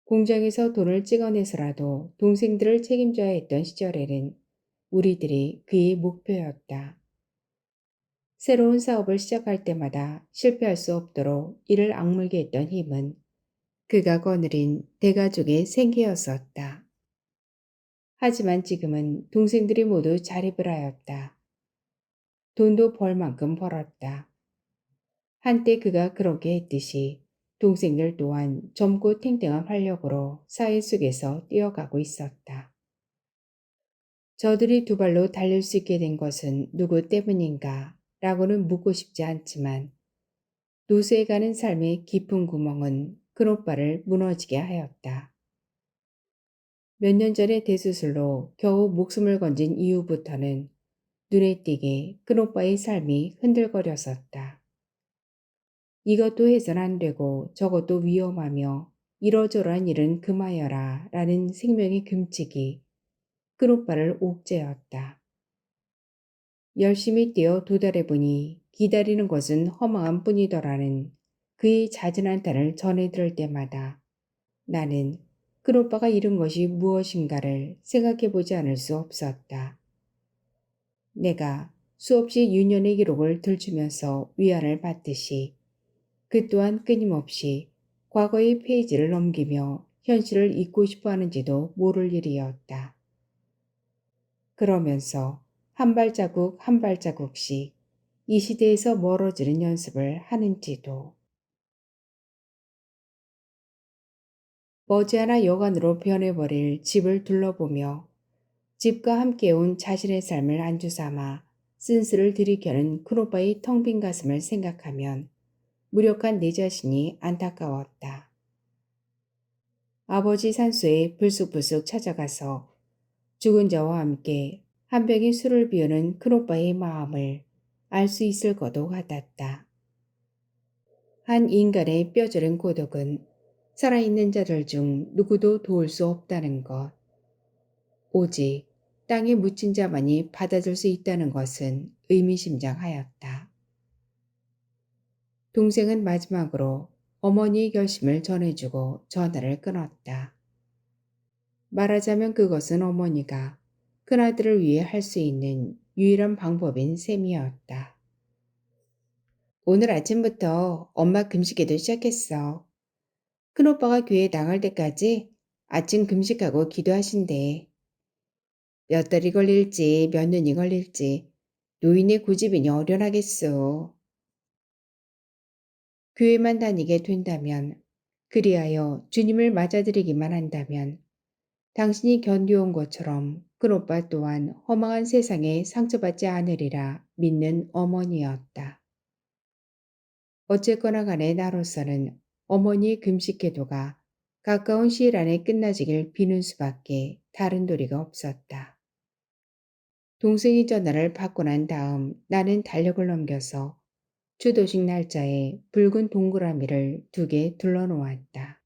공장에서 돈을 찍어내서라도 동생들을 책임져야 했던 시절에는 우리들이 그의 목표였다. 새로운 사업을 시작할 때마다 실패할 수 없도록 이를 악물게 했던 힘은 그가 거느린 대가족의 생계였었다. 하지만 지금은 동생들이 모두 자립을 하였다. 돈도 벌 만큼 벌었다. 한때 그가 그렇게 했듯이 동생들 또한 젊고 탱탱한 활력으로 사회 속에서 뛰어가고 있었다. 저들이 두 발로 달릴 수 있게 된 것은 누구 때문인가 라고는 묻고 싶지 않지만 노쇠해 가는 삶의 깊은 구멍은 큰오빠를 무너지게 하였다. 몇 년 전에 대수술로 겨우 목숨을 건진 이후부터는 눈에 띄게 큰오빠의 삶이 흔들거렸었다. 이것도 해선 안 되고 저것도 위험하며 이러저러한 일은 금하여라 라는 생명의 금칙이 큰오빠를 옥죄었다. 열심히 뛰어 도달해 보니 기다리는 것은 허망한 뿐이더라는 그의 잦은 한탄을 전해 들을 때마다 나는 큰오빠가 잃은 것이 무엇인가를 생각해 보지 않을 수 없었다. 내가 수없이 유년의 기록을 들추면서 위안을 받듯이 그 또한 끊임없이 과거의 페이지를 넘기며 현실을 잊고 싶어 하는지도 모를 일이었다. 그러면서 한 발자국 한 발자국씩 이 시대에서 멀어지는 연습을 하는지도. 머지않아 여관으로 변해버릴 집을 둘러보며 집과 함께 온 자신의 삶을 안주삼아 쓴스를 들이켜는 큰오빠의 텅 빈 가슴을 생각하면 무력한 내 자신이 안타까웠다. 아버지 산소에 불쑥불쑥 찾아가서 죽은 자와 함께 한 병의 술을 비우는 큰오빠의 마음을 알 수 있을 것도 같았다. 한 인간의 뼈저린 고독은 살아있는 자들 중 누구도 도울 수 없다는 것. 오직 땅에 묻힌 자만이 받아줄 수 있다는 것은 의미심장하였다. 동생은 마지막으로 어머니의 결심을 전해주고 전화를 끊었다. 말하자면 그것은 어머니가 큰아들을 위해 할 수 있는 유일한 방법인 셈이었다. 오늘 아침부터 엄마 금식회도 시작했어. 큰오빠가 교회 나갈 때까지 아침 금식하고 기도하신대. 몇 달이 걸릴지 몇 년이 걸릴지 노인의 고집이니 어련하겠소. 교회만 다니게 된다면, 그리하여 주님을 맞아들이기만 한다면 당신이 견뎌온 것처럼 큰오빠 또한 허망한 세상에 상처받지 않으리라 믿는 어머니였다. 어쨌거나 간에 나로서는 어머니의 금식기도가 가까운 시일 안에 끝나지길 비는 수밖에 다른 도리가 없었다. 동생이 전화를 받고 난 다음 나는 달력을 넘겨서 추도식 날짜에 붉은 동그라미를 2개 둘러놓았다.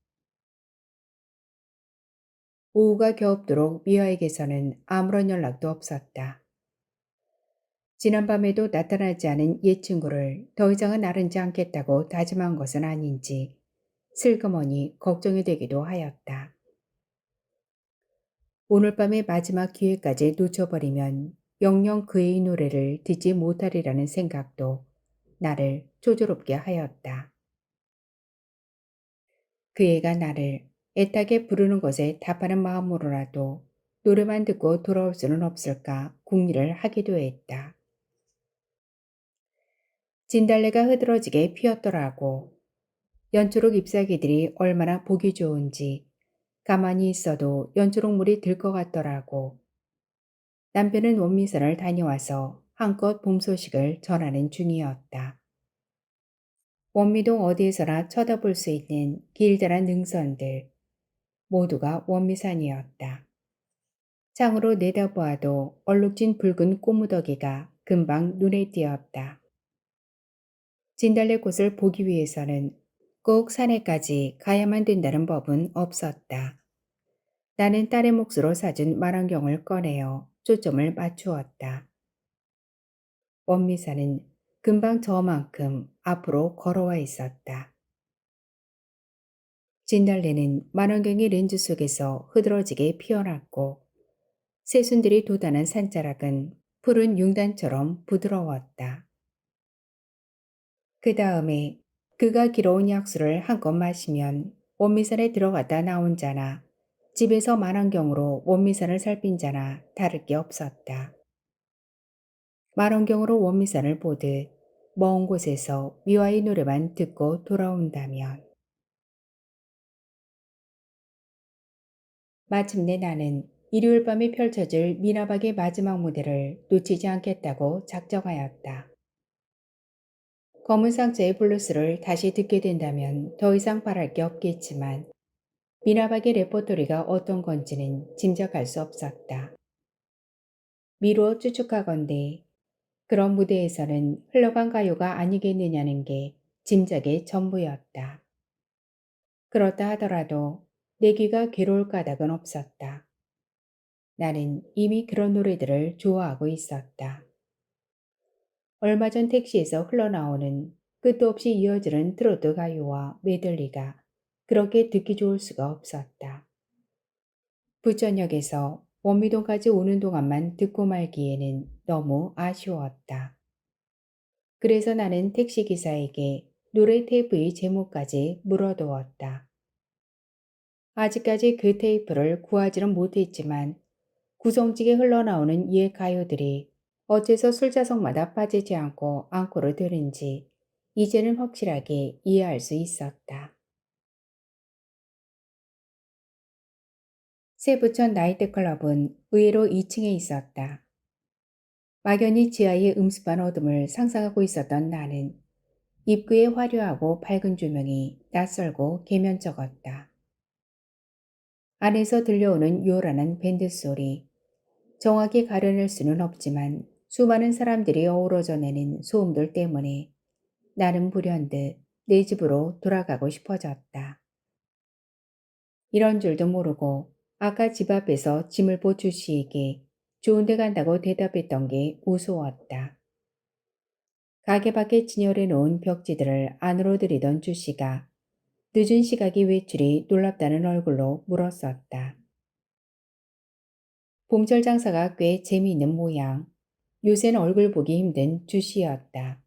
오후가 겨웁도록 미아에게서는 아무런 연락도 없었다. 지난밤에도 나타나지 않은 옛 친구를 더 이상은 아른지 않겠다고 다짐한 것은 아닌지 슬그머니 걱정이 되기도 하였다. 오늘 밤의 마지막 기회까지 놓쳐버리면 영영 그의 노래를 듣지 못하리라는 생각도 나를 조조롭게 하였다. 그 애가 나를 애타게 부르는 것에 답하는 마음으로라도 노래만 듣고 돌아올 수는 없을까 궁리를 하기도 했다. 진달래가 흐드러지게 피었더라고. 연초록 잎사귀들이 얼마나 보기 좋은지 가만히 있어도 연초록물이 들 것 같더라고. 남편은 원미선을 다녀와서 한껏 봄 소식을 전하는 중이었다. 원미동 어디에서나 쳐다볼 수 있는 길다란 능선들 모두가 원미산이었다. 창으로 내다보아도 얼룩진 붉은 꽃무더기가 금방 눈에 띄었다. 진달래꽃을 보기 위해서는 꼭 산에까지 가야만 된다는 법은 없었다. 나는 딸의 몫으로 사준 만원경을 꺼내어 초점을 맞추었다. 원미사는 금방 저만큼 앞으로 걸어와 있었다. 진달래는 만원경의 렌즈 속에서 흐드러지게 피어났고 새순들이 돋아난 산자락은 푸른 융단처럼 부드러웠다. 그 다음에 그가 길어온 약수를 한껏 마시면 원미산에 들어갔다 나온 자나 집에서 만원경으로 원미산을 살핀 자나 다를 게 없었다. 만원경으로 원미산을 보듯 먼 곳에서 미화의 노래만 듣고 돌아온다면 마침내 나는 일요일 밤에 펼쳐질 미나박의 마지막 무대를 놓치지 않겠다고 작정하였다. 검은 상자의 블루스를 다시 듣게 된다면 더 이상 바랄 게 없겠지만 미나박의 레퍼토리가 어떤 건지는 짐작할 수 없었다. 미루어 추측하건대 그런 무대에서는 흘러간 가요가 아니겠느냐는 게 짐작의 전부였다. 그렇다 하더라도 내 귀가 괴로울 까닭은 없었다. 나는 이미 그런 노래들을 좋아하고 있었다. 얼마 전 택시에서 흘러나오는 끝도 없이 이어지는 트로트 가요와 메들리가 그렇게 듣기 좋을 수가 없었다. 부천역에서 원미동까지 오는 동안만 듣고 말기에는 너무 아쉬웠다. 그래서 나는 택시기사에게 노래 테이프의 제목까지 물어두었다. 아직까지 그 테이프를 구하지는 못했지만 구성지게 흘러나오는 이의 가요들이 어째서 술자석마다 빠지지 않고 앙코르 되는지 이제는 확실하게 이해할 수 있었다. 세부천 나이트클럽은 의외로 2층에 있었다. 막연히 지하의 음습한 어둠을 상상하고 있었던 나는 입구의 화려하고 밝은 조명이 낯설고 계면적었다. 안에서 들려오는 요란한 밴드 소리, 정확히 가려낼 수는 없지만 수많은 사람들이 어우러져 내는 소음들 때문에 나는 불현듯 내 집으로 돌아가고 싶어졌다. 이런 줄도 모르고 아까 집 앞에서 짐을 보 주씨에게 좋은 데 간다고 대답했던 게 우스웠다. 가게 밖에 진열해 놓은 벽지들을 안으로 들이던 주씨가 늦은 시각이 외출이 놀랍다는 얼굴로 물었었다. 봄철 장사가 꽤 재미있는 모양. 요새는 얼굴 보기 힘든 주씨였다.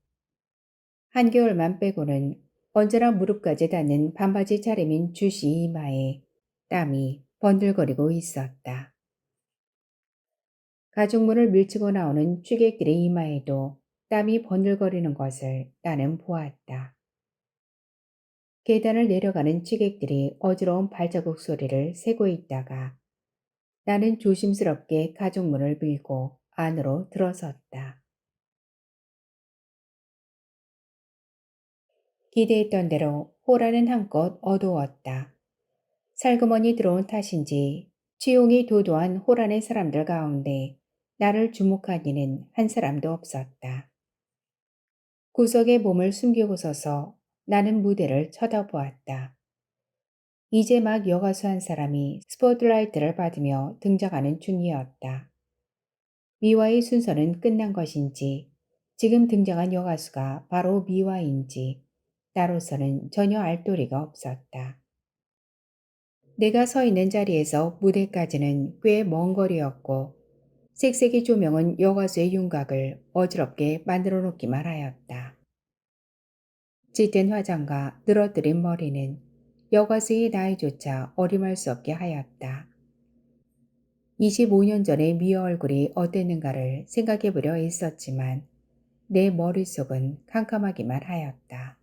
한겨울만 빼고는 언제나 무릎까지 닿는 반바지 차림인 주씨 이마에 땀이 번들거리고 있었다. 가죽문을 밀치고 나오는 취객들의 이마에도 땀이 번들거리는 것을 나는 보았다. 계단을 내려가는 취객들이 어지러운 발자국 소리를 세고 있다가 나는 조심스럽게 가죽문을 밀고 안으로 들어섰다. 기대했던 대로 호라는 한껏 어두웠다. 살그머니 들어온 탓인지 치용이 도도한 호란의 사람들 가운데 나를 주목한 이는 한 사람도 없었다. 구석에 몸을 숨기고 서서 나는 무대를 쳐다보았다. 이제 막 여가수 한 사람이 스포트라이트를 받으며 등장하는 중이었다. 미화의 순서는 끝난 것인지 지금 등장한 여가수가 바로 미화인지 나로서는 전혀 알 도리가 없었다. 내가 서 있는 자리에서 무대까지는 꽤 먼 거리였고 색색의 조명은 여가수의 윤곽을 어지럽게 만들어 놓기만 하였다. 짙은 화장과 늘어뜨린 머리는 여가수의 나이조차 어림할 수 없게 하였다. 25년 전의 미어 얼굴이 어땠는가를 생각해 보려 했었지만 내 머릿속은 캄캄하기만 하였다.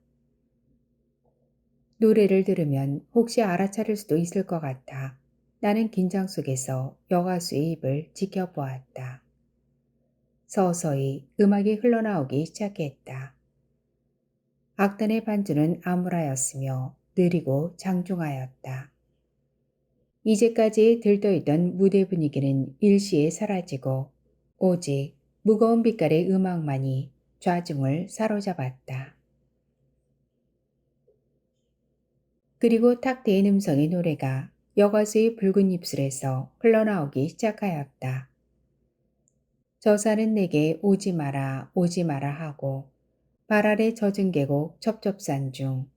노래를 들으면 혹시 알아차릴 수도 있을 것 같아 나는 긴장 속에서 여가수의 입을 지켜보았다. 서서히 음악이 흘러나오기 시작했다. 악단의 반주는 암울하였으며 느리고 장중하였다. 이제까지 들떠있던 무대 분위기는 일시에 사라지고 오직 무거운 빛깔의 음악만이 좌중을 사로잡았다. 그리고 탁 트인 음성의 노래가 여가수의 붉은 입술에서 흘러나오기 시작하였다. 저사는 내게 오지 마라 오지 마라 하고 발 아래 젖은 계곡 첩첩산 중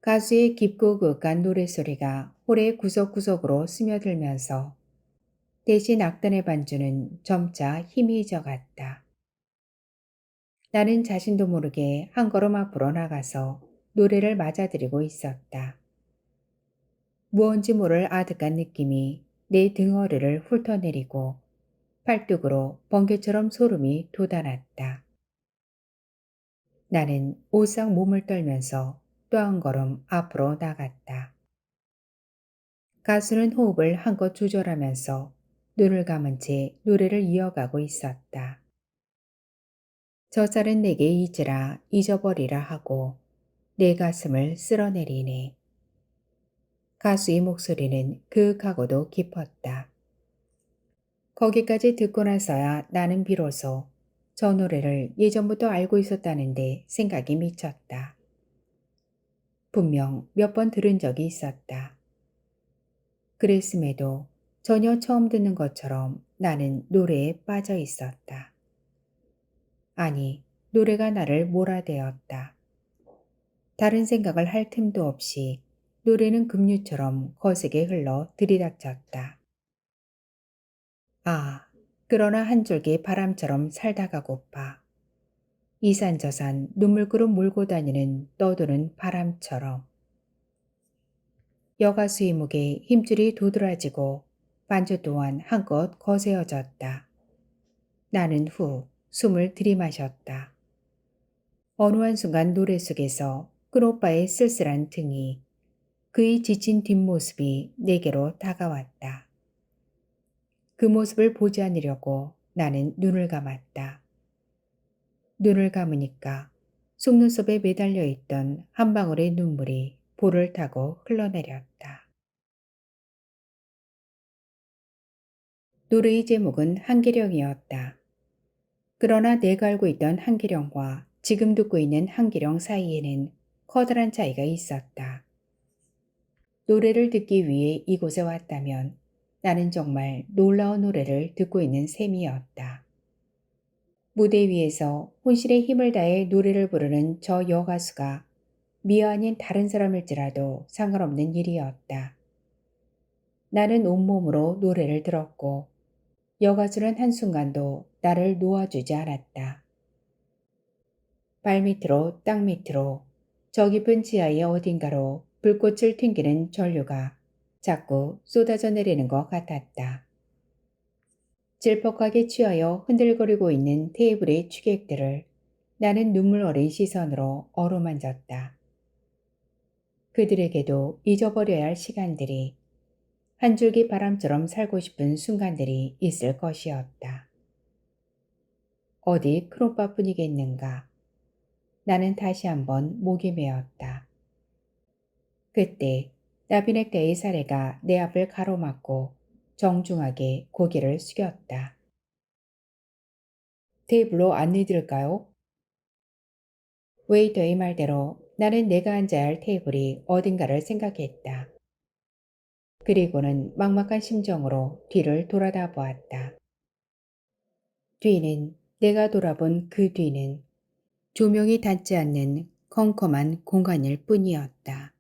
가수의 깊고 그윽한 노랫소리가 홀의 구석구석으로 스며들면서 대신 악단의 반주는 점차 희미해져 갔다. 나는 자신도 모르게 한 걸음 앞으로 나가서 노래를 맞아들이고 있었다. 무언지 모를 아득한 느낌이 내 등허리를 훑어내리고 팔뚝으로 번개처럼 소름이 돋아났다. 나는 오싹 몸을 떨면서 또 한 걸음 앞으로 나갔다. 가수는 호흡을 한껏 조절하면서 눈을 감은 채 노래를 이어가고 있었다. 저 쌀은 내게 잊으라 잊어버리라 하고 내 가슴을 쓸어내리네. 가수의 목소리는 그윽하고도 깊었다. 거기까지 듣고 나서야 나는 비로소 저 노래를 예전부터 알고 있었다는데 생각이 미쳤다. 분명 몇 번 들은 적이 있었다. 그랬음에도 전혀 처음 듣는 것처럼 나는 노래에 빠져 있었다. 아니, 노래가 나를 몰아대었다. 다른 생각을 할 틈도 없이 노래는 급류처럼 거세게 흘러 들이닥쳤다. 아, 그러나 한 줄기 바람처럼 살다가고파. 이산저산 눈물그룹 몰고 다니는 떠도는 바람처럼. 여가수의 목에 힘줄이 도드라지고 반주 또한 한껏 거세어졌다. 나는 후 숨을 들이마셨다. 어느 한순간 노래 속에서 큰오빠의 쓸쓸한 등이 그의 지친 뒷모습이 내게로 다가왔다. 그 모습을 보지 않으려고 나는 눈을 감았다. 눈을 감으니까 속눈썹에 매달려 있던 한 방울의 눈물이 볼을 타고 흘러내렸다. 노래의 제목은 한계령이었다. 그러나 내가 알고 있던 한계령과 지금 듣고 있는 한계령 사이에는 커다란 차이가 있었다. 노래를 듣기 위해 이곳에 왔다면 나는 정말 놀라운 노래를 듣고 있는 셈이었다. 무대 위에서 혼신의 힘을 다해 노래를 부르는 저 여가수가 미아 아닌 다른 사람일지라도 상관없는 일이었다. 나는 온몸으로 노래를 들었고 여가수는 한순간도 나를 놓아주지 않았다. 발밑으로 땅 밑으로 저 깊은 지하의 어딘가로 불꽃을 튕기는 전류가 자꾸 쏟아져 내리는 것 같았다. 질퍽하게 취하여 흔들거리고 있는 테이블의 취객들을 나는 눈물 어린 시선으로 어루만졌다. 그들에게도 잊어버려야 할 시간들이 한 줄기 바람처럼 살고 싶은 순간들이 있을 것이었다. 어디 큰오빠뿐이겠는가. 나는 다시 한번 목이 메었다. 그때 나비넥타이의 사례가 내 앞을 가로막고 정중하게 고개를 숙였다. 테이블로 안내 드릴까요? 웨이터의 말대로 나는 내가 앉아야 할 테이블이 어딘가를 생각했다. 그리고는 막막한 심정으로 뒤를 돌아다 보았다. 뒤는 내가 돌아본 그 뒤는 조명이 닿지 않는 컴컴한 공간일 뿐이었다.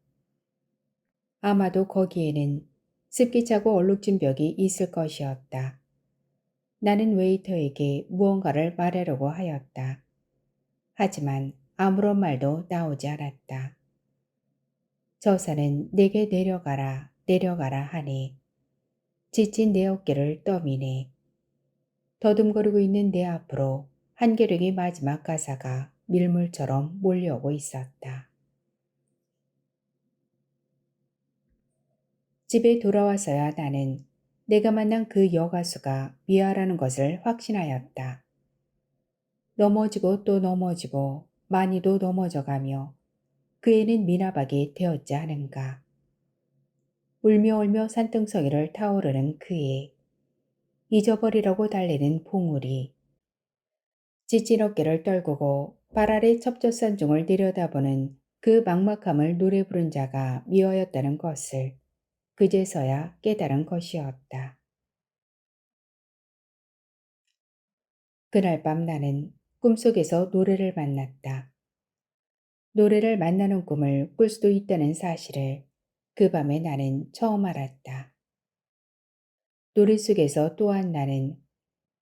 아마도 거기에는 습기 차고 얼룩진 벽이 있을 것이었다. 나는 웨이터에게 무언가를 말하려고 하였다. 하지만 아무런 말도 나오지 않았다. 저사는 내게 내려가라 내려가라 하니 지친 내 어깨를 떠미네. 더듬거리고 있는 내 앞으로 한계령의 마지막 가사가 밀물처럼 몰려오고 있었다. 집에 돌아와서야 나는 내가 만난 그 여가수가 미아라는 것을 확신하였다. 넘어지고 또 넘어지고 많이도 넘어져가며 그 애는 미나박이 되었지 않은가. 울며 울며 산등성이를 타오르는 그 애. 잊어버리려고 달래는 봉우리. 지친 어깨를 떨구고 발 아래 첩첩산중을 내려다보는 그 막막함을 노래 부른 자가 미워였다는 것을 그제서야 깨달은 것이었다. 그날 밤 나는 꿈속에서 노래를 만났다. 노래를 만나는 꿈을 꿀 수도 있다는 사실을 그 밤에 나는 처음 알았다. 노래 속에서 또한 나는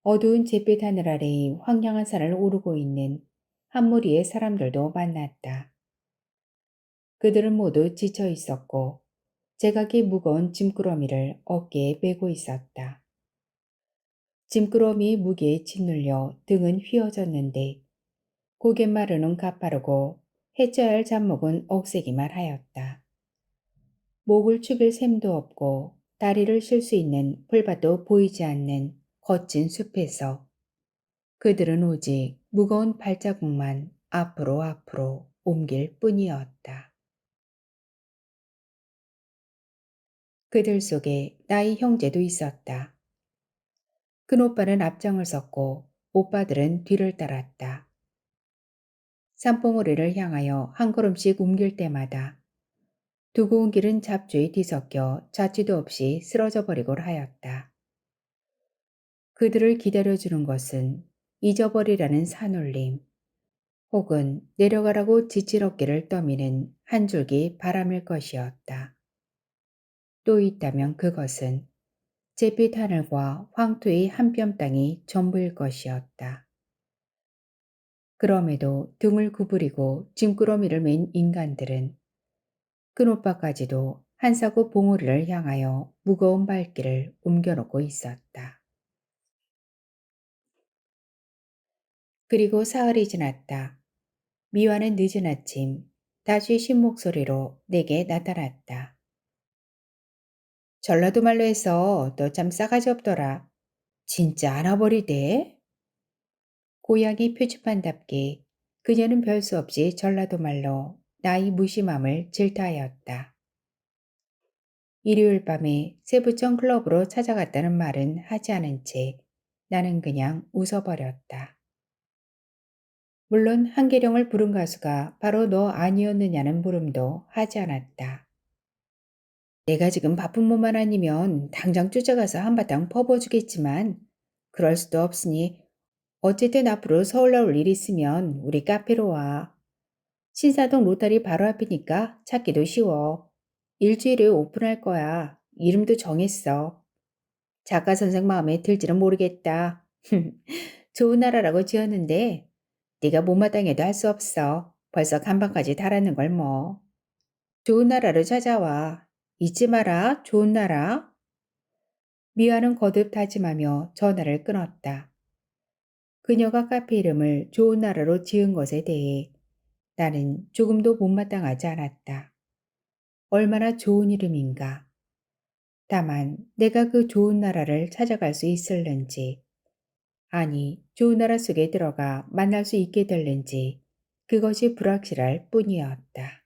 어두운 잿빛 하늘 아래의 황량한 산을 오르고 있는 한 무리의 사람들도 만났다. 그들은 모두 지쳐 있었고 제각기 무거운 짐꾸러미를 어깨에 메고 있었다. 짐꾸러미 무게에 짓눌려 등은 휘어졌는데 고갯마루는 가파르고 해쳐야 할 잡목은 억세기만 하였다. 목을 축일 셈도 없고 다리를 쉴 수 있는 풀밭도 보이지 않는 거친 숲에서 그들은 오직 무거운 발자국만 앞으로 앞으로 옮길 뿐이었다. 그들 속에 나의 형제도 있었다. 큰오빠는 앞장을 섰고 오빠들은 뒤를 따랐다. 산봉우리를 향하여 한 걸음씩 옮길 때마다 두고 온 길은 잡초에 뒤섞여 자취도 없이 쓰러져 버리곤 하였다. 그들을 기다려주는 것은 잊어버리라는 산울림 혹은 내려가라고 지칠 어깨를 떠미는 한 줄기 바람일 것이었다. 또 있다면 그것은 잿빛 하늘과 황토의 한 뼘 땅이 전부일 것이었다. 그럼에도 등을 구부리고 짐꾸러미를 맨 인간들은 큰오빠까지도 한사구 봉우리를 향하여 무거운 발길을 옮겨놓고 있었다. 그리고 사흘이 지났다. 미화는 늦은 아침 다시 쉰 목소리로 내게 나타났다. 전라도 말로 해서 너 참 싸가지 없더라. 진짜 알아버리대? 고양이 표지판답게 그녀는 별 수 없이 전라도 말로 나의 무심함을 질타하였다. 일요일 밤에 세부청 클럽으로 찾아갔다는 말은 하지 않은 채 나는 그냥 웃어버렸다. 물론 한계령을 부른 가수가 바로 너 아니었느냐는 물음도 하지 않았다. 내가 지금 바쁜 몸만 아니면 당장 쫓아가서 한바탕 퍼부어주겠지만 그럴 수도 없으니 어쨌든 앞으로 서울 나올 일 있으면 우리 카페로 와. 신사동 로타리 바로 앞이니까 찾기도 쉬워. 일주일에 오픈할 거야. 이름도 정했어. 작가 선생 마음에 들지는 모르겠다. 좋은 나라라고 지었는데 네가 못마땅해도 할 수 없어. 벌써 간판까지 달았는 걸 뭐. 좋은 나라로 찾아와. 잊지 마라. 좋은 나라. 미아는 거듭 다짐하며 전화를 끊었다. 그녀가 카페 이름을 좋은 나라로 지은 것에 대해 나는 조금도 못마땅하지 않았다. 얼마나 좋은 이름인가. 다만 내가 그 좋은 나라를 찾아갈 수 있을는지, 아니 좋은 나라 속에 들어가 만날 수 있게 될는지 그것이 불확실할 뿐이었다.